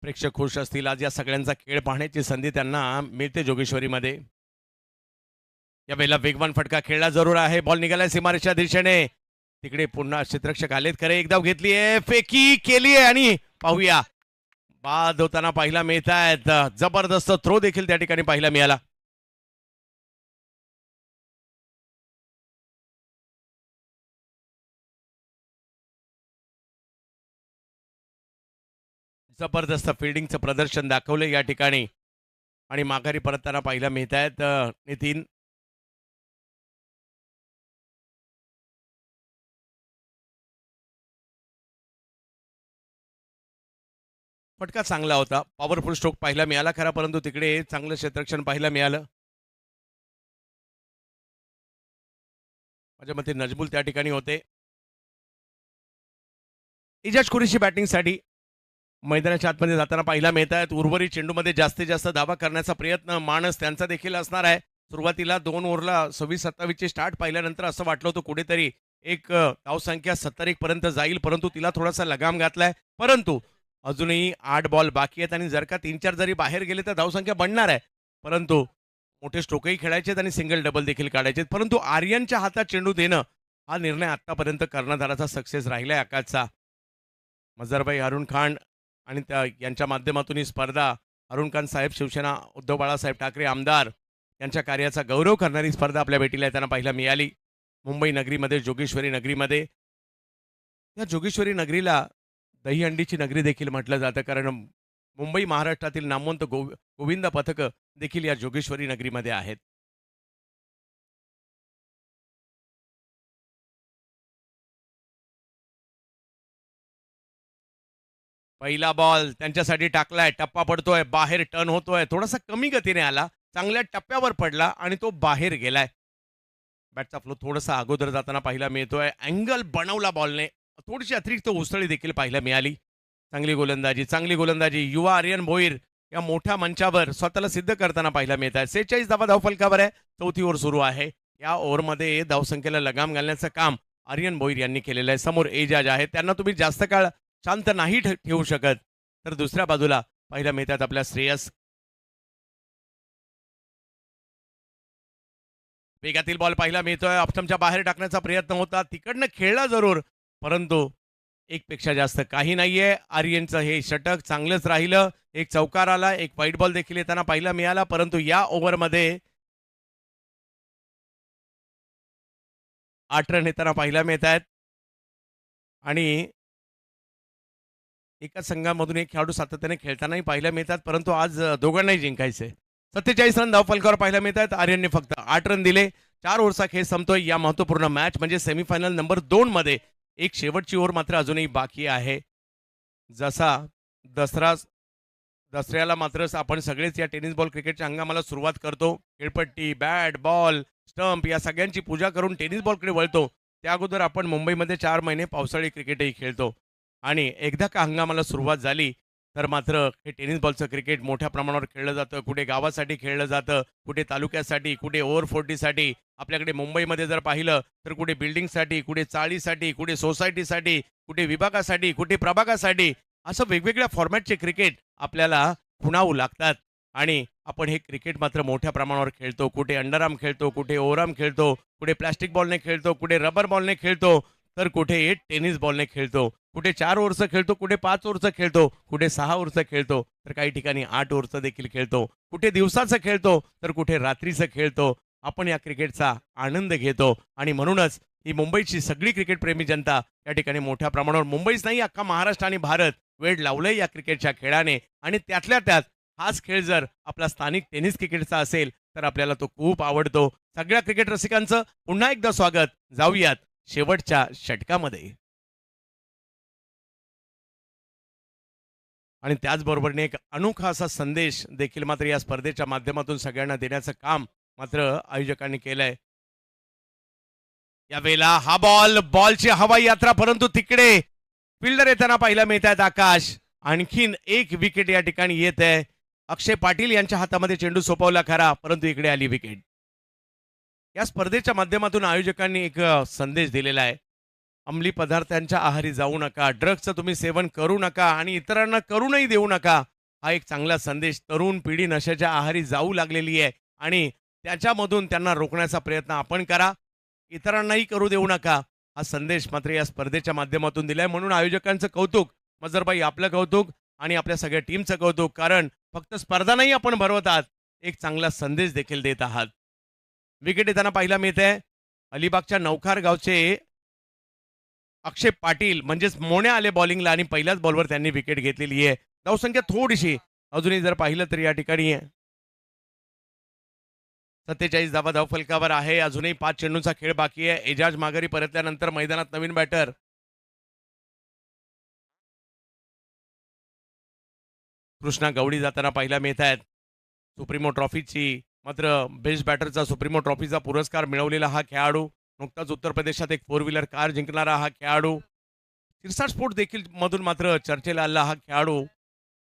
प्रेक्षक खुश असतील. आज या सगळ्यांचा खेळ पाहण्याची संधी त्यांना मिळते जोगेश्वरीमध्ये. यावेळेला वेगवान फटका खेळला जरूर आहे. बॉल निघालाय सीमारेषा दिशेने. तिकडे पुन्हा क्षेत्ररक्षक आलेत खरे. एक धाव घेतली आहे, फेकी केली आहे आणि पाहूया बाद होताना पाहायला मिळत आहेत. जबरदस्त थ्रो देखील त्या ठिकाणी पाहायला मिळाला. जबरदस्त फिल्डिंगचं प्रदर्शन दाखवलं या ठिकाणी आणि माघारी परतताना पाहायला मिळत आहेत नितीन. फटका चांगला होता. पॉवरफुल स्ट्रोक पाहायला मिळाला खरा, परंतु तिकडे चांगलं क्षेत्ररक्षण पाहायला मिळालं. माझ्या मते नजबुल त्या ठिकाणी होते. इजाज कुरेशी बॅटिंगसाठी मैदानाच्या आतमध्ये जाताना पाहायला मिळत आहेत. उर्वरित चेंडूमध्ये जास्तीत जास्त धावा करण्याचा प्रयत्न मानस त्यांचा देखील असणार आहे. सुरुवातीला 2 ओव्हरला 26-27 स्टार्ट पाहिल्यानंतर असं वाटलं होतं कुठेतरी एक धावसंख्या 70 पर्यंत जाईल, परंतु तिला थोडासा लगाम घातलाय. परंतु अजूनही 8 बॉल बाकी आहेत आणि जर का 3-4 जरी बाहेर गेले तर धावसंख्या बनणार आहे. परंतु मोठे स्ट्रोकही खेळायचे आणि सिंगल डबल देखील काढायचे. परंतु आर्यनच्या हातात चेंडू देणं हा निर्णय आतापर्यंत कर्णधाराचा सक्सेस राहिलाय आकाशचा. मजरभाई अरुण खान आणि यांच्या माध्यमातून ही स्पर्धा अरुण खान साहेब, शिवसेना उद्धव बाळासाहेब ठाकरे आमदार यांच्या कार्याचा गौरव करणारी स्पर्धा आपल्या भेटीला येताना पाहायला मिळाली. मुंबई नगरीमध्ये, जोगेश्वरी नगरीमध्ये. या जोगेश्वरी नगरीला दहीहंडीची नगरी देखील म्हटलं जातं, कारण मुंबई महाराष्ट्रातील नामवंत गोविंद पथक देखील या जोगेश्वरी नगरीमध्ये आहेत. पहिला बॉल त्यांच्यासाठी टाकलाय, टप्पा पडतोय, बाहेर टर्न होतोय, थोडासा कमी गतीने आला, चांगल्या टप्प्यावर पडला आणि तो बाहेर गेलाय. बॅटचा फ्लो थोडासा अगोदर जाताना पाहायला मिळतोय. अँगल बनवला बॉलने, थोडीशी अतिरिक्त उसळी देखील पाहायला मिळाली. चांगली गोलंदाजी, चांगली गोलंदाजी. युवा आर्यन भोईर या मोठ्या मंचावर स्वतःला सिद्ध करताना पाहायला मिळत आहे. 46 धावा धावफलकावर आहे. चौथी ओव्हर सुरू आहे. या ओव्हरमध्ये धावसंख्येला लगाम घालण्याचं काम आर्यन भोईर यांनी केलेलं आहे. समोर एजाज आहे, त्यांना तुम्ही जास्त काळ शांत नाही ठेवू शकत. तर दुसऱ्या बाजूला पाहायला मिळतात आपल्या श्रेयस. वेगातील बॉल पाहायला मिळतोय. ऑप्शनच्या बाहेर टाकण्याचा प्रयत्न होता, तिकडनं खेळला जरूर, परंतु एक पेक्षा जास्त काही नाहीये. आर्यनचं हे षटक चांगलंच राहिलं. एक चौकार आला, एक व्हाईट बॉल देखील येताना पाहायला मिळाला, परंतु या ओव्हरमध्ये 8 रन येताना पाहायला मिळत आहेत आणि एका संघामधून एक खेळाडू सातत्याने खेळतानाही पाहायला मिळतात, परंतु आज दोघांनाही जिंकायचे. 47 रन धावफलकावर पाहायला मिळत आहेत. आर्यनने फक्त 8 रन दिले. 4 ओव्हरचा खेळ संपतोय. या महत्त्वपूर्ण मॅच म्हणजे सेमीफायनल नंबर 2 मध्ये एक शेवटची ओव्हर मात्र अजूनही बाकी आहे. जसा दसरा दसऱ्याला मात्र आपण सगळेच या टेनिस बॉल क्रिकेटच्या हंगामाला सुरुवात करतो. खेळपट्टी, बॅट, बॉल, स्टंप या सगळ्यांची पूजा करून टेनिस बॉलकडे वळतो. त्या अगोदर आपण मुंबईमध्ये 4 महिने पावसाळी क्रिकेटही खेळतो आणि एकदा का हंगामाला सुरुवात झाली तर मात्र हे टेनिस बॉलचं क्रिकेट मोठ्या प्रमाणावर खेळलं जातं. कुठे गावासाठी खेळलं जातं, कुठे तालुक्यासाठी, कुठे ओव्हर 40साठी. आपल्याकडे मुंबईमध्ये जर पाहिलं तर कुठे बिल्डिंगसाठी, कुठे चाळीसाठी, कुठे सोसायटीसाठी, कुठे विभागासाठी, कुठे प्रभागासाठी असं वेगवेगळ्या फॉर्मॅटचे क्रिकेट आपल्याला खुणावू लागतात आणि आपण हे क्रिकेट मात्र मोठ्या प्रमाणावर खेळतो. कुठे अंडरआर्म खेळतो, कुठे ओव्हरआर्म खेळतो, कुठे प्लास्टिक बॉलने खेळतो, कुठे रबर बॉलने खेळतो, तर कुठे टेनिस बॉलने खेळतो. कुठे 4 ओव्हरचं खेळतो, कुठे 5 ओव्हरचं खेळतो, कुठे 6 ओव्हरचं खेळतो, तर काही ठिकाणी 8 ओव्हरचं देखील खेळतो. कुठे दिवसाचं खेळतो, तर कुठे रात्रीचं खेळतो. आपण या क्रिकेटचा आनंद घेतो आणि म्हणूनच ही मुंबईची सगळी क्रिकेटप्रेमी जनता या ठिकाणी मोठ्या प्रमाणावर, मुंबईच नाही अख्खा महाराष्ट्र आणि भारत वेळ लावलंय या क्रिकेटच्या खेळाने आणि त्यातल्या त्यात हाच खेळ जर आपला स्थानिक टेनिस क्रिकेटचा असेल तर आपल्याला तो खूप आवडतो. सगळ्या क्रिकेट रसिकांचं पुन्हा एकदा स्वागत. जाऊयात शेवटच्या षटकामध्ये आणि त्याचबरोबरीने एक अनोखा असा संदेश देखील मात्र या स्पर्धेच्या माध्यमातून सगळ्यांना देण्याचं काम मात्र आयोजकांनी केलंय. यावेळेला हा बॉलची हवाई यात्रा, परंतु तिकडे फिल्डर येताना पाहायला मिळत आहेत आकाश. आणखीन एक विकेट या ठिकाणी येत आहे. अक्षय पाटील यांच्या हातामध्ये चेंडू सोपवला खरा, परंतु इकडे आली विकेट. या स्पर्धेच्या माध्यमातून आयोजकांनी एक संदेश दिलेला आहे. अंमली पदार्थांच्या आहारी जाऊ नका, ड्रग्सचं तुम्ही सेवन करू नका आणि इतरांना करूनही देऊ नका. हा एक चांगला संदेश. तरुण पिढी नशेच्या आहारी जाऊ लागलेली आहे आणि त्याच्यामधून त्यांना रोखण्याचा प्रयत्न आपण करा. इतरांनाही करू देऊ नका. हा संदेश मात्र या स्पर्धेच्या माध्यमातून दिलाय, म्हणून आयोजकांचं कौतुक. मजरबाई आपलं कौतुक आणि आपल्या सगळ्या टीमचं कौतुक, कारण फक्त स्पर्धा नाही आपण भरवत आहात, एक चांगला संदेश देखील देत आहात. विकेट येताना पाहायला मिळते अलिबागच्या नौखार गावचे अक्षय पाटील म्हणजेच मोण्या आले बॉलिंगला आणि पहिल्याच बॉलवर त्यांनी विकेट घेतलेली आहे. धावसंख्या थोडीशी अजूनही जर पाहिलं तर या ठिकाणी 47 धावा धावफलकावर आहे. अजूनही 5 चेंडूंचा खेळ बाकी आहे. एजाज माघारी परतल्यानंतर मैदानात नवीन बॅटर कृष्णा गवडी जाताना पाहायला मिळत आहेत. सुप्रीमो ट्रॉफीची मात्र बेस्ट बॅटरचा सुप्रीमो ट्रॉफीचा पुरस्कार मिळवलेला हा खेळाडू, नुकताच उत्तर प्रदेशात एक 4 व्हीलर कार जिंकणारा हा खेळाडू, सिरसाट स्पोर्ट देखील मधून मात्र चर्चेला आला हा खेळाडू,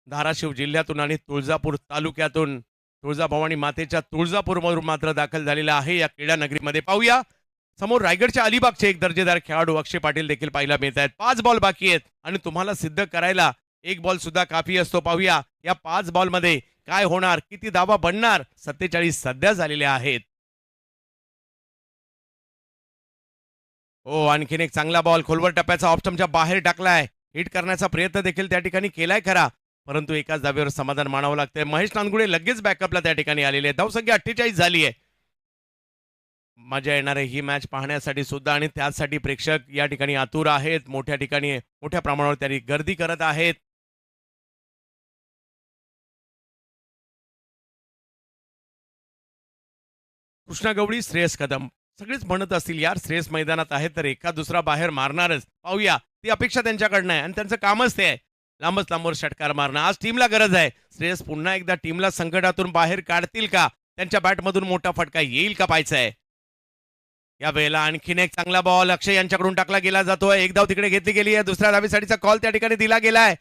धाराशिव जिल्ह्यातून आणि तुळजापूर तालुक्यातून, तुळजाभवानी मातेच्या तुळजापूरमधून मात्र दाखल झालेला आहे या क्रीडा नगरीमध्ये. पाहूया समोर रायगडच्या अलिबागचे एक दर्जेदार खेळाडू अक्षय पाटील देखील पाहायला मिळत आहेत. 5 बॉल बाकी आहेत आणि तुम्हाला सिद्ध करायला एक बॉल सुद्धा काफी असतो. पाहूया या 5 बॉलमध्ये काय होणार, किती धावा बनणार. 47 सध्या झालेल्या आहेत. हो, आणखीन एक चांगला बॉल खोलवर टप्प्याचा ऑफ स्टंपच्या बाहेर टाकलाय. हिट करण्याचा प्रयत्न देखील त्या ठिकाणी केलाय खरा, परंतु एकाच धाब्यावर समाधान मानावं लागतंय. महेश नानगुडे लगेच बॅकअपला त्या ठिकाणी आलेले आहेत. धावसंख्या 48 झाली आहे. मजा येणार आहे ही मॅच पाहण्यासाठी सुद्धा आणि त्यासाठी प्रेक्षक या ठिकाणी आतुर आहेत. मोठ्या ठिकाणी मोठ्या प्रमाणावर त्यांनी गर्दी करत आहेत. कृष्णा गवळी, श्रेयस कदम सगळेच म्हणत असतील यार श्रेयस मैदानात आहे तर एका दुसरा बाहेर मारणारच. पाहूया, ती अपेक्षा त्यांच्याकडनं आहे आणि त्यांचं कामच ते आहे, लांबच लांबवर षटकार मारणं. आज टीमला गरज आहे. श्रेयस पुन्हा एकदा टीमला संकटातून बाहेर काढतील का, त्यांच्या बॅटमधून मोठा फटका येईल का पाहायचं आहे. या वेळेला आणखीन एक चांगला बॉल अक्षय यांच्याकडून टाकला गेला जातोय. एक धाव तिकडे घेतली गेली आहे. दुसऱ्या धावेसाठीचा कॉल त्या ठिकाणी दिला गेलाय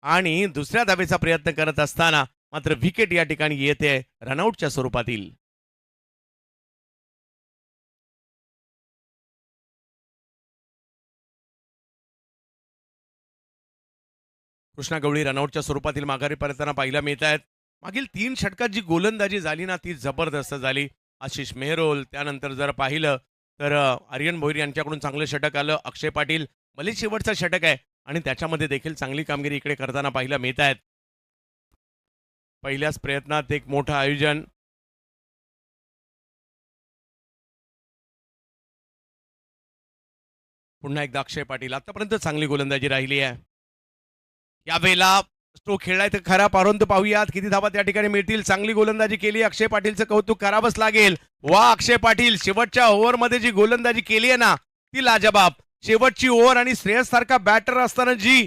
आणि दुसऱ्या धावेचा प्रयत्न करत असताना मात्र विकेट या ठिकाणी येते रनआउटच्या स्वरूपातील. कृष्णा गवळी रनआउटच्या स्वरूपातील माघारी परतताना पाहायला मिळत आहेत. मागील 3 षटकात जी गोलंदाजी झाली ना ती जबरदस्त झाली. आशिष मेहरोल, त्यानंतर जर पाहिलं तर आर्यन भोईर यांच्याकडून चांगलं षटक आलं. अक्षय पाटील भले शेवटचा षटक आहे आणि त्याच्यामध्ये देखील चांगली कामगिरी इकडे करताना पाहायला मिळत आहेत. पहिल्याच प्रयत्नात एक मोठं आयोजन. पुन्हा एकदा अक्षय पाटील आतापर्यंत चांगली गोलंदाजी राहिली आहे. यावेळेला स्ट्रोक खेळलाय तर खरा, परंतु पाहूयात किती धावा त्या ठिकाणी मिळतील. चांगली गोलंदाजी केली, अक्षय पाटीलचं कौतुक करावंच लागेल. वा अक्षय पाटील, शेवटच्या ओव्हरमध्ये जी गोलंदाजी केली आहे ना ती लाजबाब. शेवटची ओव्हर आणि श्रेयस सारखा बॅटर असताना जी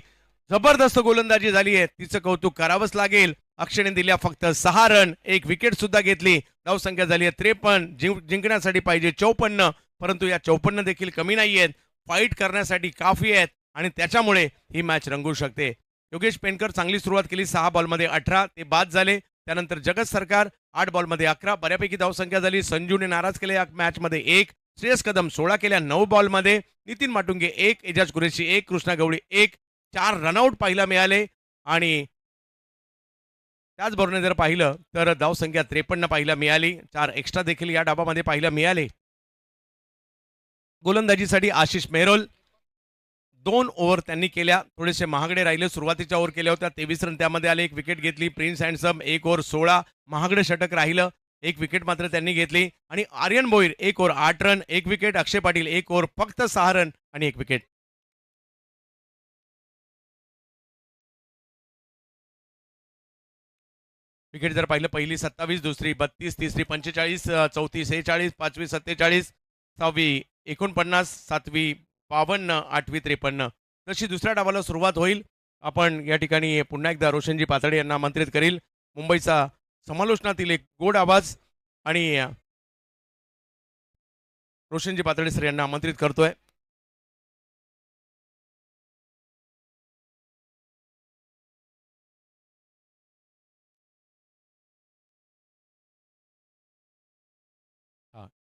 जबरदस्त गोलंदाजी झाली आहे तिचं कौतुक करावंच लागेल. अक्षयने दिल्या फक्त 6 रन, 1 विकेट सुद्धा घेतली. धावसंख्या झाली आहे 53, जिंकण्यासाठी पाहिजे 54, परंतु या 54 देखील कमी नाही आहेत, फाईट करण्यासाठी काफी आहेत आणि त्याच्यामुळे ही मॅच रंगू शकते. योगेश पेनकर चांगली सुरुवात केली, 6 बॉलमध्ये 18 ते बाद झाले. त्यानंतर जगत सरकार 8 बॉलमध्ये 11, बऱ्यापैकी धावसंख्या झाली. संजूने नाराज केले या मॅचमध्ये 1, श्रेयस कदम 16 केल्या 9 बॉलमध्ये, नितीन माटुंगे 1, एजाज कुरेशी 1, कृष्णा गवळी 1, 4 रनआउट पाहायला मिळाले. आणि त्याचबरोबर जर पाहिलं तर धावसंख्या 53 पाहायला मिळाली. 4 एक्स्ट्रा देखील या डाबामध्ये पाहायला मिळाले. गोलंदाजीसाठी आशिष मेहरोल 2 ओव्हर त्यांनी केल्या, थोडेसे महागडे राहिले. सुरुवातीच्या ओव्हर केल्या होत्या 23 रन त्यामध्ये आले, 1 विकेट घेतली. प्रिन्स हँडसम 1 ओव्हर 16, महागडे षटक राहिलं, 1 विकेट मात्र त्यांनी घेतली. आणि Aryan Bhoir 1 over 8 run, 1 wicket. Akshay Patil 1 over फक्त 6 रन आणि 1 विकेट. विकेट जर पाहिलं, पहिली 27, दुसरी 32, तिसरी 45, चौथी 46, पाचवी 47, 6वी 49, 7वी 52, 8वी 53. तशी दुसऱ्या डावाला सुरुवात होईल. आपण या ठिकाणी पुन्हा एकदा रोशनजी पातळे यांना आमंत्रित करील. मुंबईचा समालोचनातील एक गोड आवाज आणि रोशनजी पातळे सर यांना आमंत्रित करतोय.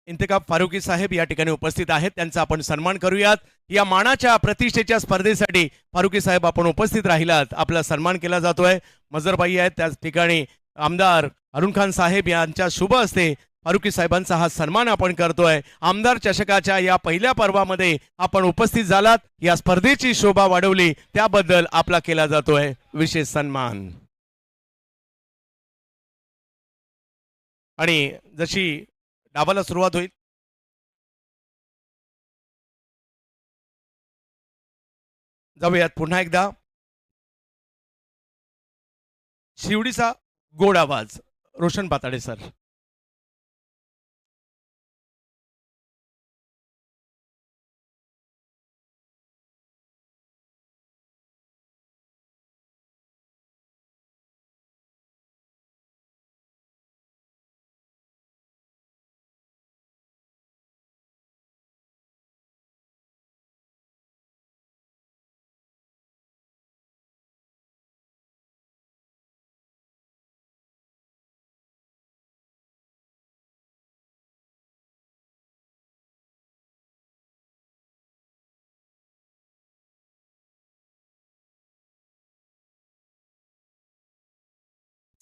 इंतखाब फारुकी साहेब या ठिकाणी उपस्थित आहेत, त्यांचा आपण सन्मान करूयात. या मानाच्या प्रतिष्ठेच्या स्पर्धेसाठी फारुकी साहेब आपण उपस्थित राहिलात, आपला सन्मान केला जातोय. मजरबाई आहेत त्याच ठिकाणी, आमदार अरुण खान साहेब यांच्या शुभ हस्ते फारुकी साहेबांचा हा सन्मान आपण करतोय. आमदार चषकाच्या या पहिल्या पर्वामध्ये आपण उपस्थित झालात, या स्पर्धेची शोभा वाढवली त्याबद्दल आपला केला जातोय विशेष सन्मान. आणि जशी डावाला सुरुवात होईल, जाऊयात पुन्हा एकदा. शिवडीचा गोड आवाज रोशन पाताडे सर.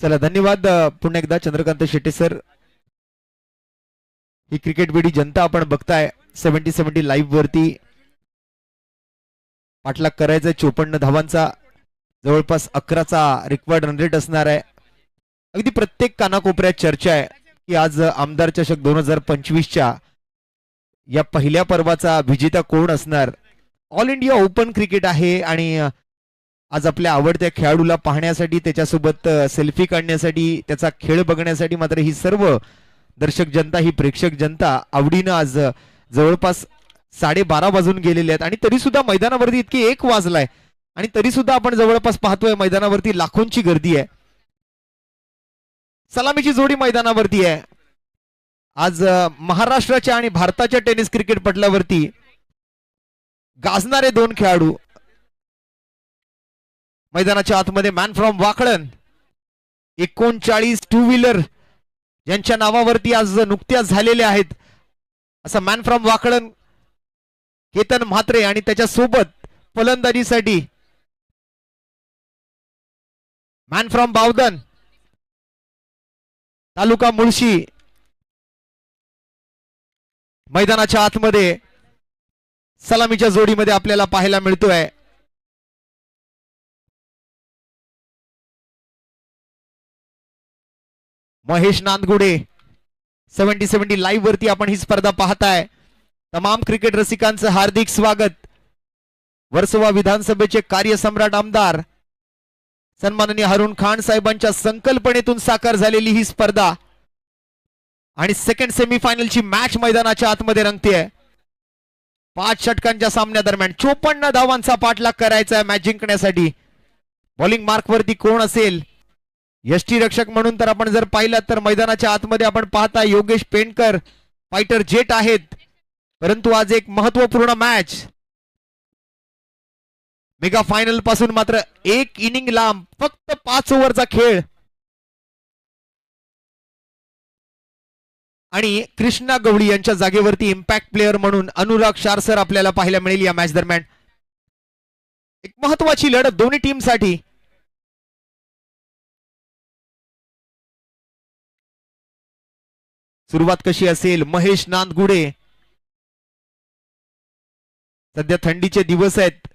चला धन्यवाद पुन्हा एकदा चंद्रकांत शेट्टे सर. ही क्रिकेट वेडी जनता आपण बघताय 70-70 लाईव्ह वरती. पाठलाग करायचा 54 धावांचा, जवळपास 11चा रिक्वायर्ड रन रेट असणार आहे. अगदी प्रत्येक कानाकोपऱ्यात चर्चा आहे की आज आमदार चषक 2025च्या या पहिल्या पर्वाचा विजेता कोण असणार. ऑल इंडिया ओपन क्रिकेट आहे आणि आज आपल्या आवडत्या खेळाडूला पाहण्यासाठी, त्याच्यासोबत सेल्फी काढण्यासाठी, त्याचा खेळ बघण्यासाठी मात्र ही सर्व दर्शक जनता, ही प्रेक्षक जनता आवडीनं आज जवळपास 12:30 वाजून गेलेले आहेत. आणि तरी सुद्धा मैदानावरती इतकी 1 वाजलाय आणि तरी सुद्धा आपण जवळपास पाहतोय मैदानावरती लाखोंची गर्दी आहे. सलामीची जोडी मैदानावरती आहे. आज महाराष्ट्राच्या आणि भारताच्या टेनिस क्रिकेट पटलावरती गाजणारे 2 खेळाडू. मैदानाच्या आतमध्ये man from Wakalan 39 two wheeler यांच्या नावावरती आज नुकत्याच झालेले आहेत. असं मॅन फ्रॉम वाकळण केतन म्हात्रे आणि त्याच्या सोबत फलंदाजीसाठी मॅन फ्रॉम बावधन तालुका मुळशी. मैदानाच्या आतमध्ये सलामीच्या जोडीमध्ये आपल्याला पाहायला मिळतोय. महेश नांदगुडे 70-70 लाईव्ह वरती आपण ही स्पर्धा पाहताय. तमाम क्रिकेट रसिकांचं हार्दिक स्वागत. वर्सोवा विधानसभेचे कार्यसम्राट आमदार सन्माननीय हरुण खान साहेबांच्या संकल्पनेतून साकार झालेली ही स्पर्धा आणि सेकंड सेमीफायनलची मॅच मैदानाच्या आतमध्ये रंगतेय. 5 षटकांच्या सामन्यादरम्यान 54 धावांचा पाठलाग करायचा आहे मॅच जिंकण्यासाठी. बॉलिंग मार्कवरती कोण असेल? यष्टीरक्षक म्हणून तर आपण जर पाहिलं तर मैदानाच्या आतमध्ये आपण पाहता योगेश पेंडकर फायटर जेट आहेत. परंतु आज एक महत्वपूर्ण मॅच, मेगा फायनल पासून मात्र 1 इनिंग लांब, फक्त 5 ओव्हरचा खेळ आणि कृष्णा गवळी यांच्या जागेवरती इम्पॅक्ट प्लेअर म्हणून अनुराग शारसर आपल्याला पाहायला मिळेल या मॅच दरम्यान. एक महत्वाची लढत दोन्ही टीमसाठी. सुरुवात कशी असेल? महेश नांदगुडे. सध्या थंडीचे दिवस आहेत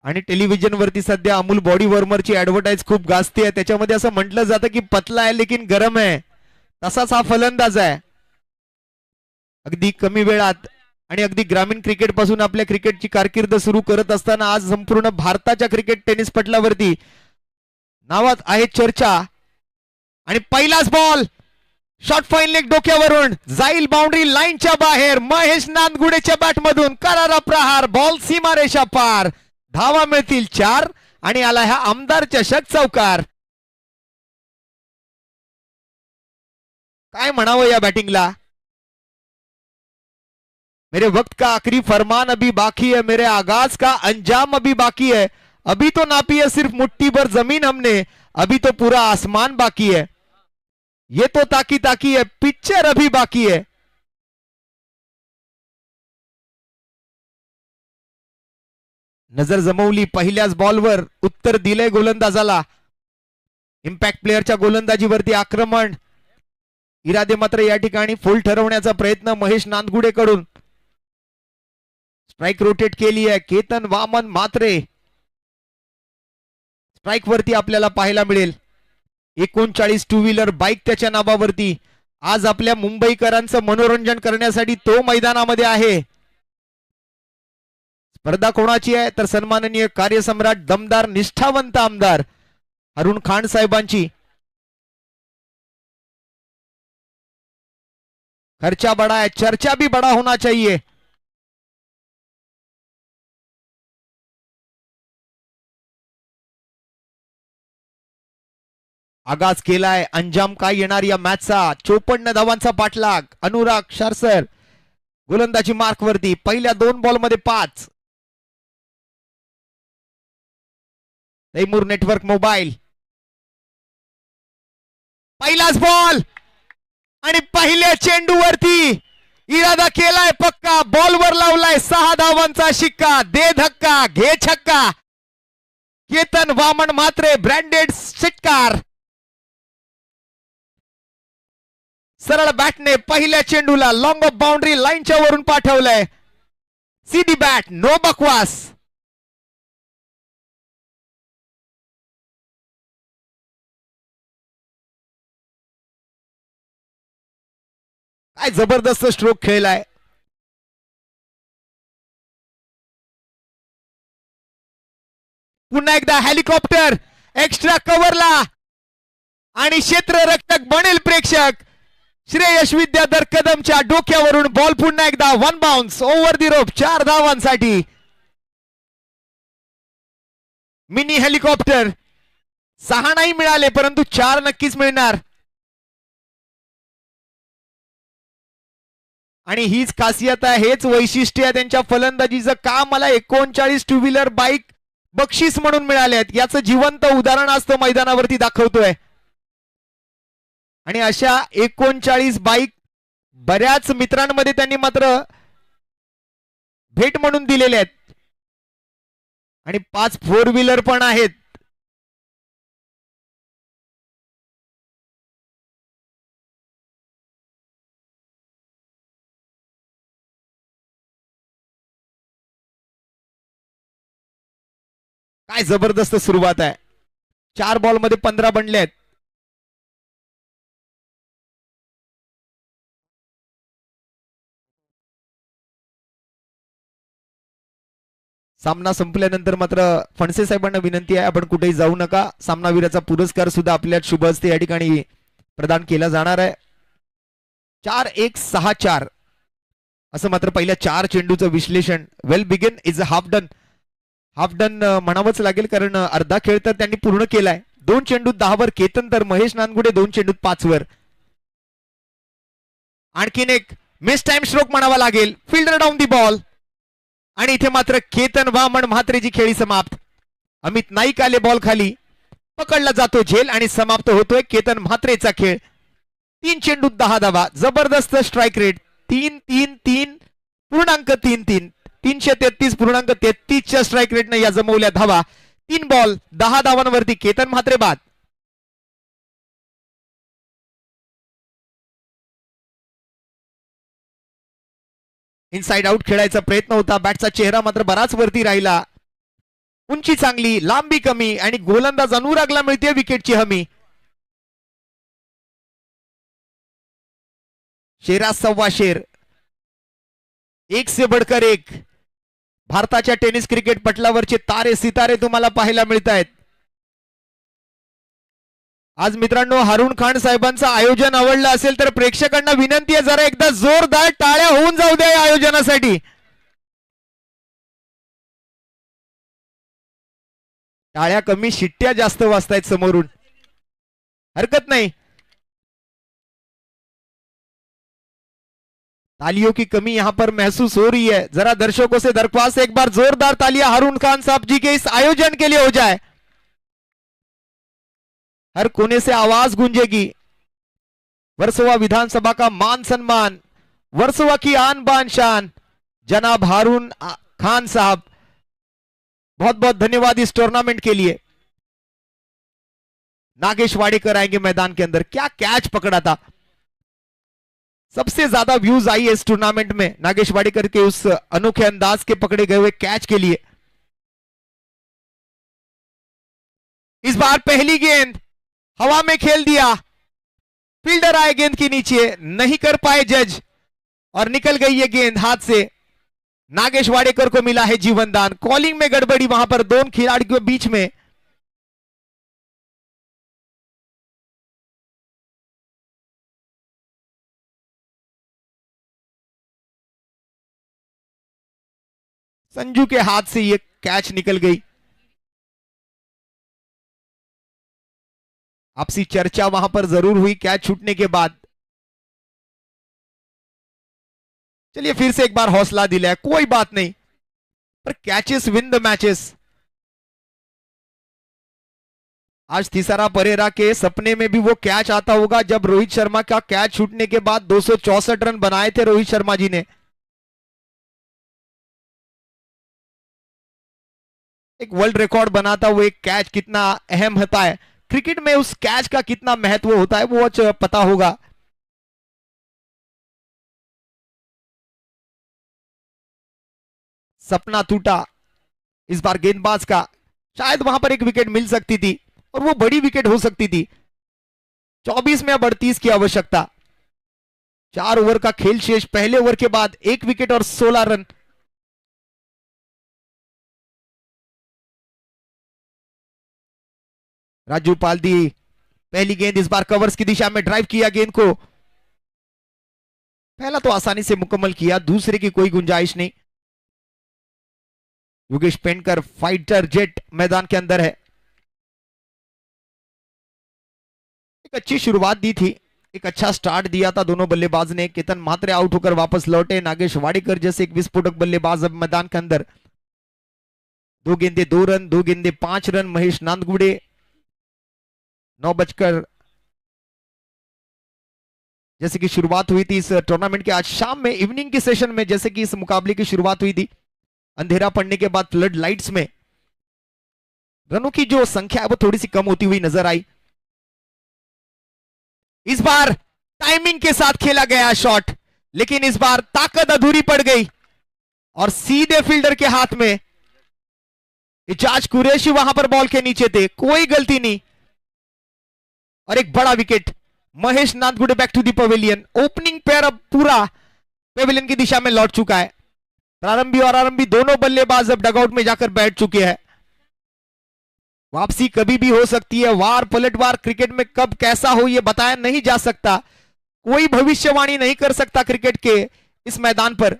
आणि टेलिव्हिजन वरती सध्या अमूल बॉडी वॉर्मरची ऍडव्हर्टाईज खूप गाजते आहे. त्याच्यामध्ये असं म्हटलं जातं की पतला आहे लेकिन गरम आहे. तसाच हा फलंदाज आहे. अगदी कमी वेळात आणि अगदी ग्रामीण क्रिकेट पासून आपल्या क्रिकेटची कारकीर्द सुरू करत असताना आज संपूर्ण भारताच्या क्रिकेट टेनिस पटलावरती नावात आहे चर्चा. आणि पहिलाच बॉल शॉर्ट फाईन लेग डोक्यावरून जाईल बाउंड्री लाईनच्या बाहेर. महेश नांदगुडेच्या बॅटमधून करारा प्रहार, बॉल सीमारेषा पार. धावा मिळतील 4 आणि आला हा आमदार चषक चौकार. काय म्हणावं या बॅटिंगला? मेरे वक्त का आखिरी फरमान अभी बाकी है, मेरे आगाज का अंजाम अभी बाकी है. अभी तो नापी है सिर्फ मुट्ठी भर जमीन हमने, अभी तो पूरा आसमान बाकी है. ये तो ताकी ताकी है, पिक्चर अभी बाकी है. नजर जमवली पहिल्याच बॉलवर, उत्तर दिलंय गोलंदाजाला. इम्पॅक्ट प्लेअरच्या गोलंदाजीवरती आक्रमण, इरादे मात्र या ठिकाणी फुल ठरवण्याचा प्रयत्न महेश नांदगुडे कडून. स्ट्राइक रोटेट केली आहे. केतन वामन मात्रे स्ट्राइक वरती आपल्याला पाहायला मिळेल. 39 टू व्हीलर बाईक त्याच्या नावावरती. आज आपल्या मुंबईकरांचं मनोरंजन करण्यासाठी तो मैदानामध्ये आहे. स्पर्धा कोणाची आहे? तर सन्माननीय कार्यसम्राट दमदार निष्ठावंत आमदार हरुण खान साहेबांची. खर्चा बड़ा है, चर्चा भी बड़ा होना चाहिए. आगाज केलाय. अंजाम काय येणार या मॅचचा? 54 धावांचा पाठलाग. अनुराग शारसर गोलंदाजी मार्क वरती. पहिल्या 2 बॉल मध्ये 5. Taimur network mobile. पहिलाच बॉल आणि पहिल्या चेंडूवरती इरादा केलाय पक्का. बॉलवर लावलाय 6 धावांचा शिक्का. दे धक्का, घे छक्का. केतन वामन मात्रे ब्रँडेड षटकार. सरळ बॅटने पहिल्या चेंडूला लॉंग ऑफ बाउंड्री लाईनच्या वरून पाठवलंय. सीधी बॅट, नो बकवास. काय जबरदस्त स्ट्रोक खेळलाय. पुन्हा एकदा हेलिकॉप्टर एक्स्ट्रा कव्हरला आणि क्षेत्ररक्षक बनेल प्रेक्षक. श्रेयश विद्याधर कदमच्या डोक्यावरून बॉल पुन्हा एकदा 1 बाउन्स ओव्हर दी रोप. 4 धावांसाठी मिनी हेलिकॉप्टर. 6 नाही मिळाले परंतु 4 नक्कीच मिळणार. आणि हीच खासियत आहे, हेच वैशिष्ट्य आहे त्यांच्या फलंदाजीचं. का मला 39 टू व्हीलर बाईक बक्षीस म्हणून मिळाले आहेत याचं जिवंत उदाहरण असतं मैदानावरती दाखवतोय. आणि अशा 39 बाईक बऱ्याच मित्रांमध्ये त्यांनी मात्र भेट म्हणून दिलेल्या आहेत. आणि 5 4 व्हीलर पण आहेत. काय जबरदस्त सुरुवात आहे. 4 बॉल मध्ये 15 बनले आहेत. सामना संपल्यानंतर मात्र फणसे साहेबांना विनंती आहे आपण कुठेही जाऊ नका. सामनावीराचा पुरस्कार सुद्धा आपल्या शुभ हस्ते या ठिकाणी प्रदान केला जाणार आहे. 4-1-6-4 असं मात्र पहिल्या 4 चेंडूचं विश्लेषण. Well begin is half done. Half done म्हणावंच लागेल कारण अर्धा खेळ तर त्यांनी पूर्ण केलाय. 2 चेंडूत 10 वर केतन तर महेश नानगुडे 2 चेंडूत 5 वर. आणखीन एक मिस टाइम स्ट्रोक म्हणावा लागेल. फिल्डर डाऊन दी बॉल आणि इथे मात्र केतन वामन म्हात्रेची खेळी समाप्त. अमित नाईक आले बॉल खाली, पकडला जातो झेल आणि समाप्त होतोय केतन म्हात्रेचा खेळ. 3 चेंडूत 10 धावा. जबरदस्त स्ट्राईक रेट. 3-3-3.33 333.33 च्या स्ट्राईक रेटने या जमवल्या धावा. 3 बॉल 10 धावांवरती केतन म्हात्रे बाद. इनसाइड आउट खेळायचा प्रयत्न होता. बॅटचा चेहरा मात्र बराच वरती राहिला. उंची चांगली, लांबी कमी आणि गोलंदाज अनुरागला मिळते विकेटची हमी. शेरा सव्वा शेर, एक से बढ़कर एक. भारताच्या टेनिस क्रिकेट पटलावरचे तारे सितारे तुम्हाला पाहायला मिळत आहेत. आज मित्रांनो हारून खान साहेबांचं आयोजन आवडलं असेल तर प्रेक्षकांना विनंती आहे जरा एकदा जोरदार टाळ्या होऊन जाऊ द्या या आयोजनासाठी. टाळ्या कमी, शिट्ट्या जास्त वाजतायत समोरून. हरकत नाही. तालियों की कमी यहां पर महसूस हो रही है. जरा दर्शकों से दरख्वास्त एक बार जोरदार तालियां हारून खान साहब जी के इस आयोजन के लिए हो जाए. हर कोने से आवाज गूंजेगी. वर्सोवा विधानसभा का मान सम्मान, वर्सोवा की आन बान शान जनाब हारून खान साहब, बहुत बहुत धन्यवाद इस टूर्नामेंट के लिए. नागेश वाडेकर आएंगे मैदान के अंदर. क्या कैच पकड़ा था. सबसे ज्यादा व्यूज आई है इस टूर्नामेंट में नागेश वाडेकर के उस अनोखे अंदाज के पकड़े गए हुए कैच के लिए. इस बार पहली गेंद हवा में खेल दिया. फील्डर आए गेंद के नीचे, नहीं कर पाए जज और निकल गई ये गेंद हाथ से. नागेश वाडेकर को मिला है जीवन दान. कॉलिंग में गड़बड़ी वहां पर दोनों खिलाड़ियों के बीच में. संजू के हाथ से ये कैच निकल गई. आपसी चर्चा वहां पर जरूर हुई कैच छूटने के बाद. चलिए फिर से एक बार हौसला दिलाया, कोई बात नहीं, पर कैचेस विन द मैचेस. आज थिसारा परेरा के सपने में भी वो कैच आता होगा जब रोहित शर्मा का कैच छूटने के बाद 264 रन बनाए थे रोहित शर्मा जी ने. एक वर्ल्ड रिकॉर्ड बनाता वो एक कैच कितना अहम होता है. क्रिकेट में उस कैच का कितना महत्व होता है वो आज पता होगा. सपना टूटा इस बार गेंदबाज का. शायद वहां पर एक विकेट मिल सकती थी और वो बड़ी विकेट हो सकती थी. 24 में अब 38 की आवश्यकता. 4 ओवर का खेल शेष. पहले ओवर के बाद 1 विकेट और 16 रन. राजू पालदी पहली गेंद इस बार कवर्स की दिशा में ड्राइव किया गेंद को. पहला तो आसानी से मुकम्मल किया, दूसरे की कोई गुंजाइश नहीं. योगेश पेंडकर फाइटर जेट मैदान के अंदर है. एक अच्छी शुरुआत दी थी, एक अच्छा स्टार्ट दिया था दोनों बल्लेबाज ने. केतन म्हात्रे आउट होकर वापस लौटे. नागेश वाडेकर जैसे एक विस्फोटक बल्लेबाज अब मैदान के अंदर. 2 गेंदे 2 रन, 2 गेंदे 5 रन. महेश नांदगुड़े 9 बजकर जैसे कि शुरुआत हुई थी इस टूर्नामेंट के आज शाम में इवनिंग के सेशन में, जैसे कि इस मुकाबले की शुरुआत हुई थी अंधेरा पड़ने के बाद फ्लड लाइट्स में, रनों की जो संख्या है वो थोड़ी सी कम होती हुई नजर आई. इस बार टाइमिंग के साथ खेला गया शॉट, लेकिन इस बार ताकत अधूरी पड़ गई और सीधे फील्डर के हाथ में. इजाज कुरैशी वहां पर बॉल के नीचे थे, कोई गलती नहीं और एक बड़ा wicket. Mahesh Nandgude back to the pavilion. Opening pair अब पूरा पवेलियन की दिशा में लौट चुका है. प्रारंभी और आरंभी दोनों बल्लेबाज अब डगआउट में जाकर बैठ चुके हैं। वापसी कभी भी हो सकती है, वार पलटवार क्रिकेट में कब कैसा हो यह बताया नहीं जा सकता, कोई भविष्यवाणी नहीं कर सकता क्रिकेट के इस मैदान पर।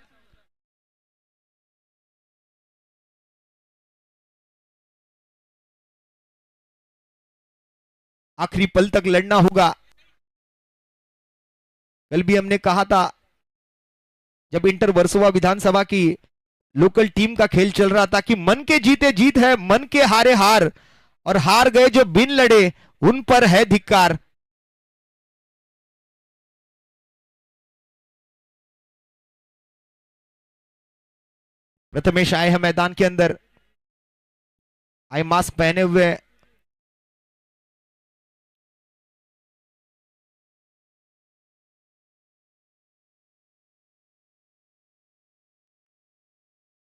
आखिरी पल तक लड़ना होगा। कल भी हमने कहा था जब इंटर वर्सोवा विधानसभा की लोकल टीम का खेल चल रहा था कि मन के जीते जीत है, मन के हारे हार, और हार गए जो बिन लड़े उन पर है धिक्कार। प्रथमेश आए हैं मैदान के अंदर, आई मास्क पहने हुए।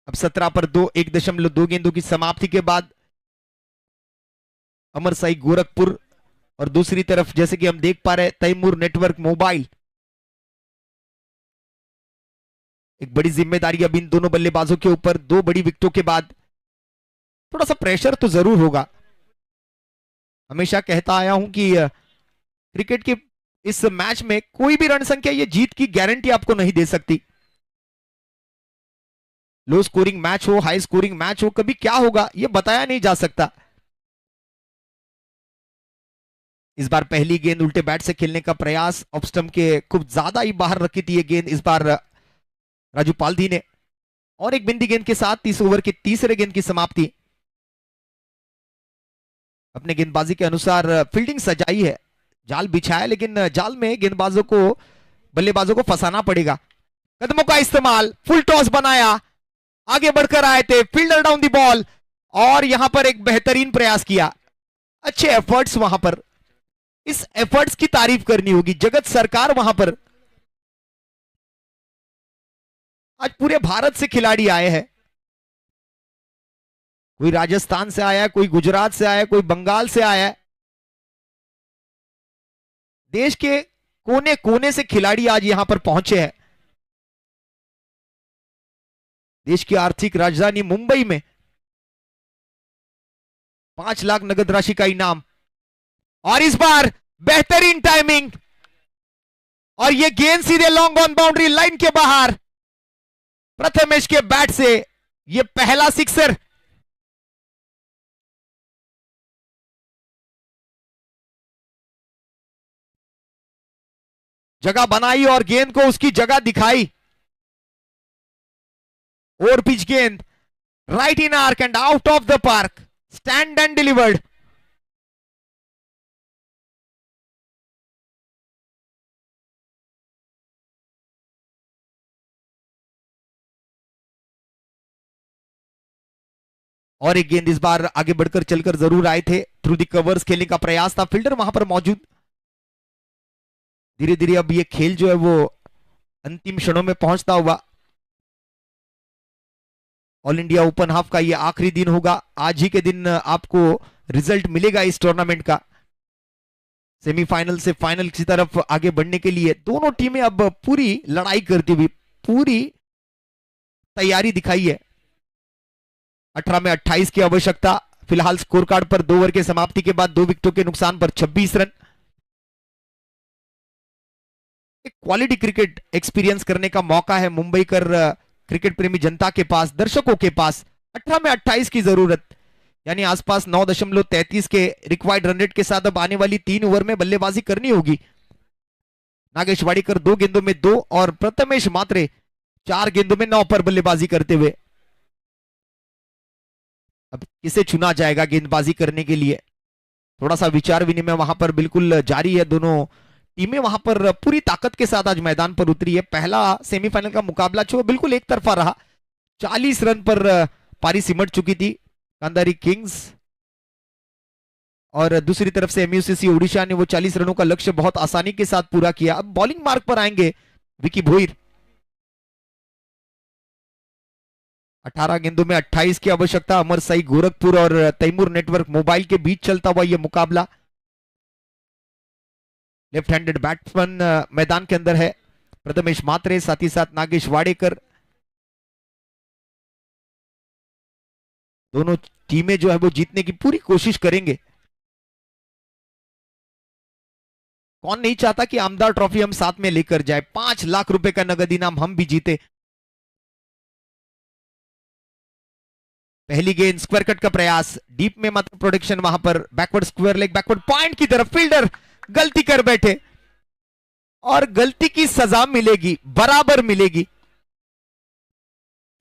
अब 17 पर 2, 1.2 गेंदों की समाप्ति के बाद अमर साई गोरखपुर और दूसरी तरफ जैसे कि हम देख पा रहे हैं तैमूर नेटवर्क मोबाइल। एक बड़ी जिम्मेदारी अब इन दोनों बल्लेबाजों के ऊपर, 2 बड़ी विकेटों के बाद थोड़ा सा प्रेशर तो जरूर होगा। हमेशा कहता आया हूं कि क्रिकेट के इस मैच में कोई भी रन संख्या ये जीत की गारंटी आपको नहीं दे सकती। लो स्कोरिंग मैच हो, हाई स्कोरिंग मैच हो, कभी क्या होगा यह बताया नहीं जा सकता। इस बार पहली गेंद उल्टे बैट से खेलने का प्रयास, ऑफ स्टंप के खूब ज्यादा ही बाहर रखी थी ये गेंद इस बार राजू पालधी ने, और एक बिंदी गेंद के साथ 30 ओवर के तीसरे गेंद की समाप्ति। अपने गेंदबाजी के अनुसार फील्डिंग सजाई है, जाल बिछाया, लेकिन जाल में गेंदबाजों को, बल्लेबाजों को फंसाना पड़ेगा। कदमों का इस्तेमाल, फुल टॉस बनाया, आगे बढ़कर आए थे, फील्डर डाउन दी बॉल, और यहां पर एक बेहतरीन प्रयास किया। अच्छे एफर्ट्स वहां पर, इस एफर्ट्स की तारीफ करनी होगी। जगत सरकार वहां पर, आज पूरे भारत से खिलाड़ी आए हैं, कोई राजस्थान से आया है, कोई गुजरात से आया है, कोई बंगाल से आया है। देश के कोने कोने से खिलाड़ी आज यहां पर पहुंचे हैं। देश की आर्थिक राजधानी मुंबई में 5 लाख नगद राशि का इनाम, और इस बार बेहतरीन टाइमिंग, और यह गेंद सीधे लॉन्ग ऑन बाउंड्री लाइन के बाहर। प्रथमेश के बैट से यह पहला सिक्सर। जगह बनाई और गेंद को उसकी जगह दिखाई। ओवर पिच गेंद, right in arc end out of the park, stand end delivered. और एक गेंद इस बार आगे बढ़कर चलकर जरूर आए थे, थ्रू दी कवर्स खेलने का प्रयास था, फील्डर वहां पर मौजूद। धीरे धीरे अब ये खेल जो है वो अंतिम क्षणों में पहुंचता हुआ। ऑल इंडिया ओपन हाफ का ये आखिरी दिन होगा, आज ही के दिन आपको रिजल्ट मिलेगा इस टूर्नामेंट का। सेमीफाइनल से फाइनल की तरफ आगे बढ़ने के लिए दोनों टीमें अब पूरी लड़ाई करती हुई, पूरी तैयारी दिखाई है। 18 में 28 की आवश्यकता, फिलहाल स्कोर कार्ड पर 2 ओवर के समाप्ति के बाद 2 विकेटों के नुकसान पर 26 रन। एक क्वालिटी क्रिकेट एक्सपीरियंस करने का मौका है मुंबई कर क्रिकेट प्रेमी जनता के पास, दर्शकों के पास। 18 में 28 की जरूरत, यानी आसपास 9.33 के रिक्वायर्ड रन रेट के साथ अब आने वाली 3 ओवर में बल्लेबाजी करनी होगी। नागेश वाड़ेकर 2 गेंदों में 2 और प्रथमेश मात्रे 4 गेंदों में 9 पर बल्लेबाजी करते हुए। अब किसे चुना जाएगा गेंदबाजी करने के लिए, थोड़ा सा विचार विनिमय वहां पर बिल्कुल जारी है। दोनों टीमें वहां पर पूरी ताकत के साथ आज मैदान पर उतरी है। पहला सेमीफाइनल का मुकाबला जो बिल्कुल एक तरफा रहा, 40 रन पर पारी सिमट चुकी थी गांधारी किंग्स, और दूसरी तरफ से एमयूसीसी ओडिशा ने वो 40 रनों का लक्ष्य बहुत आसानी के साथ पूरा किया। अब बॉलिंग मार्क पर आएंगे विकी भोईर। 18 गेंदों में 28 की आवश्यकता। अमर साई गोरखपुर और तैमूर नेटवर्क मोबाइल के बीच चलता हुआ यह मुकाबला। लेफ्ट हैंडेड बैट्समैन मैदान के अंदर है प्रथमेश मात्रे, साथ ही साथ नागेश वाड़ेकर। दोनों टीमें जो है वो जीतने की पूरी कोशिश करेंगे। कौन नहीं चाहता कि आमदार ट्रॉफी हम साथ में लेकर जाए, 5 लाख रुपए का नगद इनाम हम भी जीते। पहली गेंद स्क्वायर कट का प्रयास, डीप में मात्र प्रोडक्शन, वहां पर backward square leg, backward point की तरफ फील्डर गलती कर बैठे और गलती की सजा मिलेगी, बराबर मिलेगी।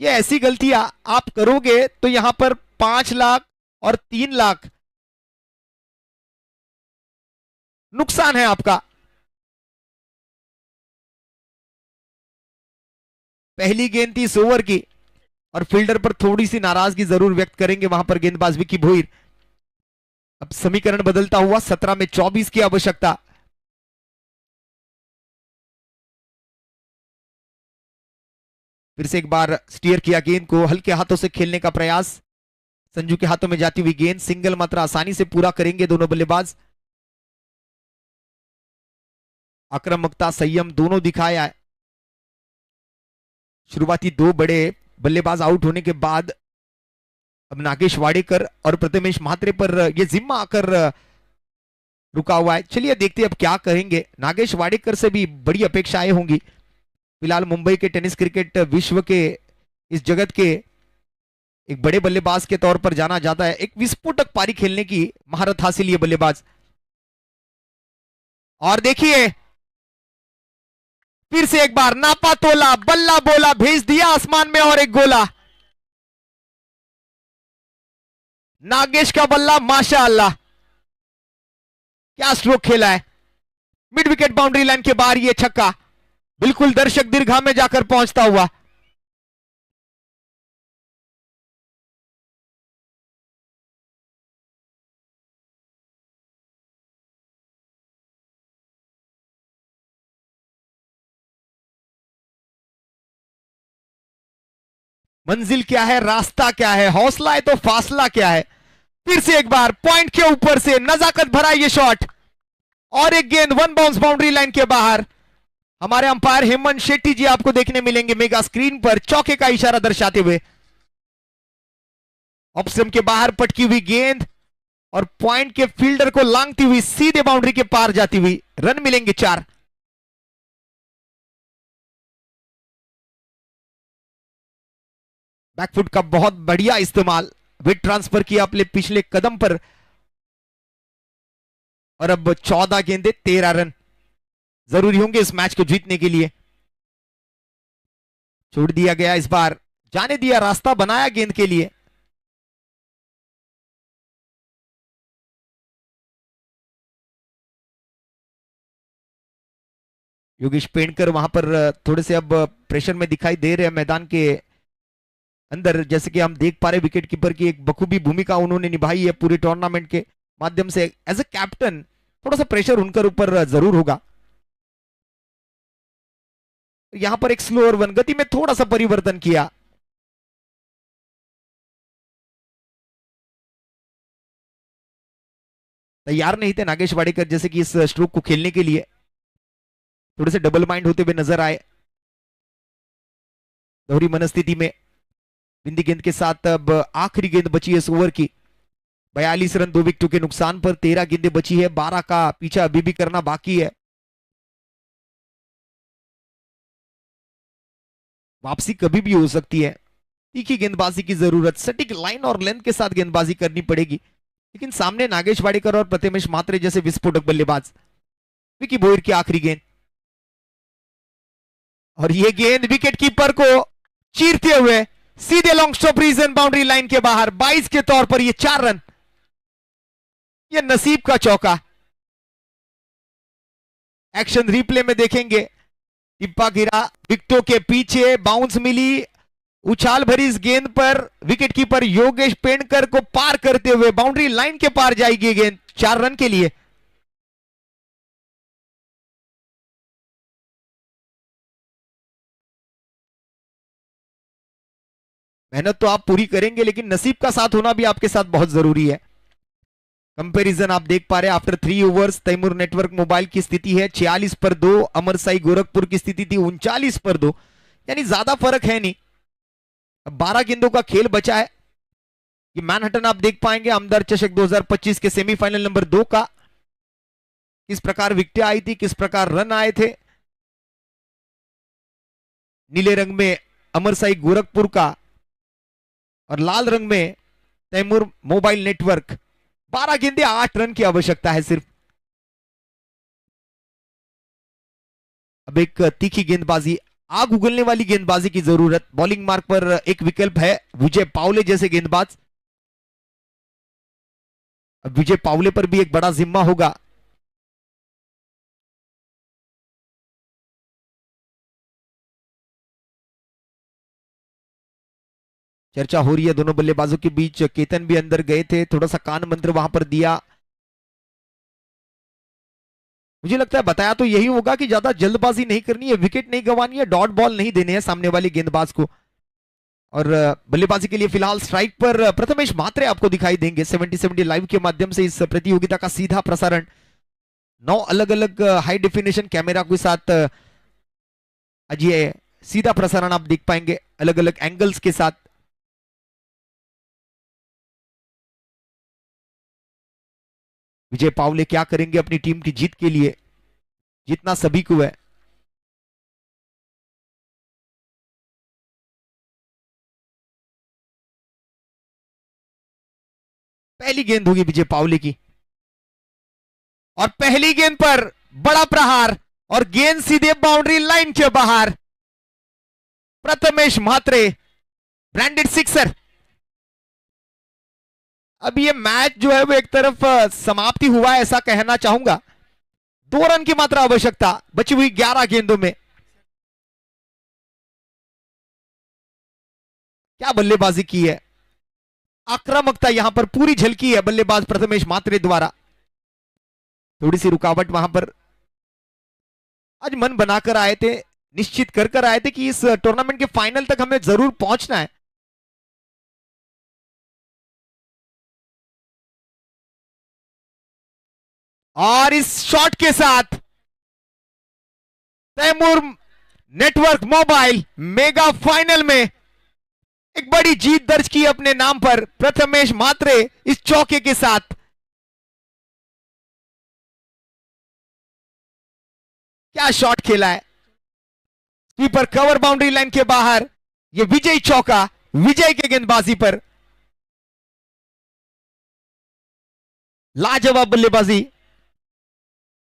ये ऐसी गलतियां आप करोगे तो यहां पर 5 लाख और 3 लाख नुकसान है आपका। पहली गेंद थी 100 की और फील्डर पर थोड़ी सी नाराजगी जरूर व्यक्त करेंगे वहां पर गेंदबाज विकी भोईर। अब समीकरण बदलता हुआ 17 में 24 की आवश्यकता। फिर से एक बार स्टीयर किया गेंद को, हल्के हाथों से खेलने का प्रयास, संजू के हाथों में जाती हुई गेंद, सिंगल मात्र आसानी से पूरा करेंगे दोनों बल्लेबाज। आक्रामकता संयम दोनों दिखाया है। शुरुआती 2 बड़े बल्लेबाज आउट होने के बाद अब नागेश वाडेकर और प्रथमेश महात्रे पर यह जिम्मा आकर रुका हुआ है। चलिए देखते हैं अब क्या कहेंगे। नागेश वाडेकर से भी बड़ी अपेक्षाएं होंगी। फिलहाल मुंबई के टेनिस क्रिकेट विश्व के इस जगत के एक बड़े बल्लेबाज के तौर पर जाना जाता है। एक विस्फोटक पारी खेलने की महारत हासिल ये बल्लेबाज। और देखिए फिर से एक बार नापा तोला, बल्ला बोला, भेज दिया आसमान में और एक गोला। नागेश का बल्ला माशाअल्लाह, क्या स्ट्रोक खेला है। मिड विकेट बाउंड्री लाइन के बाहर ये छक्का, बिल्कुल दर्शक दीर्घा में जाकर पहुंचता हुआ। मंजिल क्या है, रास्ता क्या है, हौसला है तो फासला क्या है। फिर से एक बार पॉइंट के ऊपर से नजाकत भरा ये शॉट और एक गेंद 1 बाउंस बाउंड्री लाइन के बाहर। हमारे अंपायर हेमंत शेट्टी जी आपको देखने मिलेंगे मेगा स्क्रीन पर चौके का इशारा दर्शाते हुए। ऑप्शन के बाहर पटकी हुई गेंद और पॉइंट के फील्डर को लांगती हुई सीधे बाउंड्री के पार जाती हुई, रन मिलेंगे 4। बैकफुट का बहुत बढ़िया इस्तेमाल, विड ट्रांसफर किया अपने पिछले कदम पर और अब 14 गेंदे 13 रन जरूरी होंगे इस मैच को जीतने के लिए। छोड़ दिया गया इस बार, जाने दिया, रास्ता बनाया गेंद के लिए। योगेश पेंडकर वहां पर थोड़े से अब प्रेशर में दिखाई दे रहे हैं मैदान के अंदर। जैसे कि हम देख पा रहे विकेट कीपर की एक बखूबी भूमिका उन्होंने निभाई है पूरे टूर्नामेंट के माध्यम से। एज ए कैप्टन थोड़ा सा प्रेशर उनके ऊपर जरूर होगा। यहां पर एक स्लो और वन गति में थोड़ा सा परिवर्तन किया। तैयार नहीं थे नागेश वाडेकर जैसे कि इस स्ट्रोक को खेलने के लिए, थोड़े से डबल माइंड होते हुए नजर आए। दोहरी मनस्थिति में बिंदी गेंद के साथ अब आखिरी गेंद बची है इस ओवर की। 42 रन 2 विकेटों के नुकसान पर 13 गेंदें बची है, 12 का पीछा अभी भी करना बाकी है। वापसी कभी भी हो सकती है। तीखी गेंदबाजी की जरूरत, सटीक लाइन और लेंथ के साथ गेंदबाजी करनी पड़ेगी। लेकिन सामने नागेश वाडेकर और प्रथमेश महात्रे जैसे विस्फोटक बल्लेबाज। विकी भोईर की आखिरी गेंद और यह गेंद विकेट कीपर को चीरते हुए सीधे long stop region boundary line के बाहर। 22 के तौर पर ये 4 रन, ये नसीब का चौका। एक्शन रिप्ले में देखेंगे, टिप्पा गिरा, विकेटों के पीछे बाउंस मिली, उछाल भरी इस गेंद पर विकेट कीपर योगेश पेंडकर को पार करते हुए बाउंड्री लाइन के पार जाएगी गेंद 4 रन के लिए। मेहनत तो आप पूरी करेंगे लेकिन नसीब का साथ होना भी आपके साथ बहुत जरूरी है। कंपैरिजन आप देख पा रहे हैं after 3 overs Taimur network mobile की स्थिति है 46 पर 2, अमर साई गोरखपुर की स्थिति थी 39 पर 2, यानी ज्यादा फर्क है नहीं। अब 12 गेंदों का खेल बचा है। ये मैनहट्टन आप देख पाएंगे आमदार चषक 2025 के सेमीफाइनल नंबर 2 का। किस प्रकार विकेटें आई थी, किस प्रकार रन आए थे। नीले रंग में अमरसाई गोरखपुर का और लाल रंग में तैमूर मोबाइल नेटवर्क। 12 गेंदे 8 रन की आवश्यकता है सिर्फ। अब एक तीखी गेंदबाजी, आग उगलने वाली गेंदबाजी की जरूरत। बॉलिंग मार्क पर एक विकल्प है विजय पावले जैसे गेंदबाज। अब विजय पावले पर भी एक बड़ा जिम्मा होगा। चर्चा हो रही है दोनों बल्लेबाजों के बीच। केतन भी अंदर गए थे, थोड़ा सा कान मंत्र वहां पर दिया। मुझे लगता है बताया तो यही होगा कि ज्यादा जल्दबाजी नहीं करनी है, विकेट नहीं गंवानी है, डॉट बॉल नहीं देने हैं सामने वाले गेंदबाज को। और बल्लेबाजी के लिए फिलहाल स्ट्राइक पर प्रथमेश म्हात्रे आपको दिखाई देंगे। 70-70 लाइव के माध्यम से इस प्रतियोगिता का सीधा प्रसारण 9 अलग अलग हाई डेफिनेशन कैमरा के साथ आज ये सीधा प्रसारण आप देख पाएंगे अलग अलग एंगल्स के साथ। विजय पावले क्या करेंगे अपनी टीम की जीत के लिए, जीतना सभी को है। पहली गेंद होगी विजय पावले की और पहली गेंद पर बड़ा प्रहार और गेंद सीधे बाउंड्री लाइन के बाहर। Prathamesh Mhatre branded sixer. अब ये मैच जो है वो एक तरफ समाप्ति हुआ है ऐसा कहना चाहूंगा। 2 रन की मात्र आवश्यकता बची हुई 11 गेंदों में। क्या बल्लेबाजी की है, आक्रामकता यहां पर पूरी झलकी है बल्लेबाज प्रथमेश म्हात्रे द्वारा। थोड़ी सी रुकावट वहां पर। आज मन बनाकर आए थे, निश्चित कर आए थे कि इस टूर्नामेंट के फाइनल तक हमें जरूर पहुंचना है। और इस शॉट के साथ Taimur network mobile mega final में एक बड़ी जीत दर्ज की अपने नाम पर प्रथमेश म्हात्रे इस चौके के साथ। क्या शॉट खेला है, स्वीपर कवर बाउंड्री लाइन के बाहर। यह विजयी चौका विजय के गेंदबाजी पर। लाजवाब बल्लेबाजी,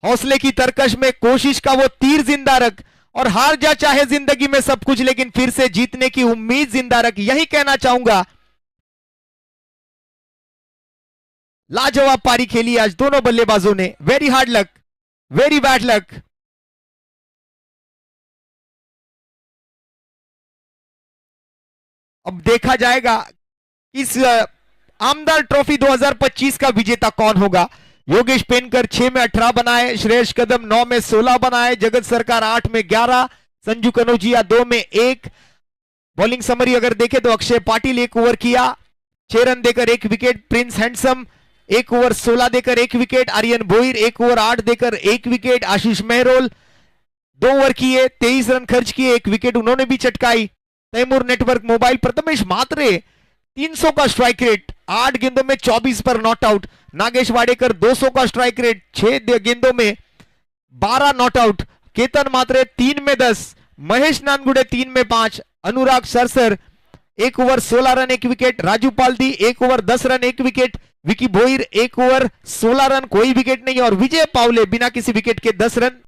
हौसले की तरकश में कोशिश का वो तीर जिंदा रख। और हार जा चाहे जिंदगी में सब कुछ, लेकिन फिर से जीतने की उम्मीद जिंदा रख, यही कहना चाहूंगा। लाजवाब पारी खेली आज दोनों बल्लेबाजों ने। वेरी हार्ड लक, वेरी बैड लक। अब देखा जाएगा इस आमदार ट्रॉफी 2025 का विजेता कौन होगा। योगेश पेनकर 6 में 18 बनाए, श्रेयस कदम 9 में 16 बनाए, जगत सरकार 8 में 11, संजू कनौजिया 2 में 1। बॉलिंग समरी अगर देखें तो अक्षय पाटिल 1 ओवर किया, 6 रन देकर 1 विकेट। प्रिंस हैंडसम 1 ओवर 16 देकर 1 विकेट। आर्यन भोईर 1 ओवर 8 देकर 1 विकेट। आशीष मेहरोल 2 ओवर किए, 23 रन खर्च किए, 1 विकेट उन्होंने भी चटकाई। तैमूर नेटवर्क मोबाइल प्रथमेश म्हात्रे 300 का स्ट्राइक रेट, 8 गेंदों में 24 पर नॉट आउट। नागेश वाडेकर 200 का स्ट्राइक रेट, 6 गेंदों में 12 नॉट आउट। केतन म्हात्रे 3 में 10, महेश नानगुडे 3 में 5, Anurag Sarsar 1 over 16 run 1 wicket. Raju Paldi 1 over 10 run 1 wicket. Vicky Bhoir 1 over 16 run कोई विकेट नहीं। और विजय पावले बिना किसी विकेट के 10 रन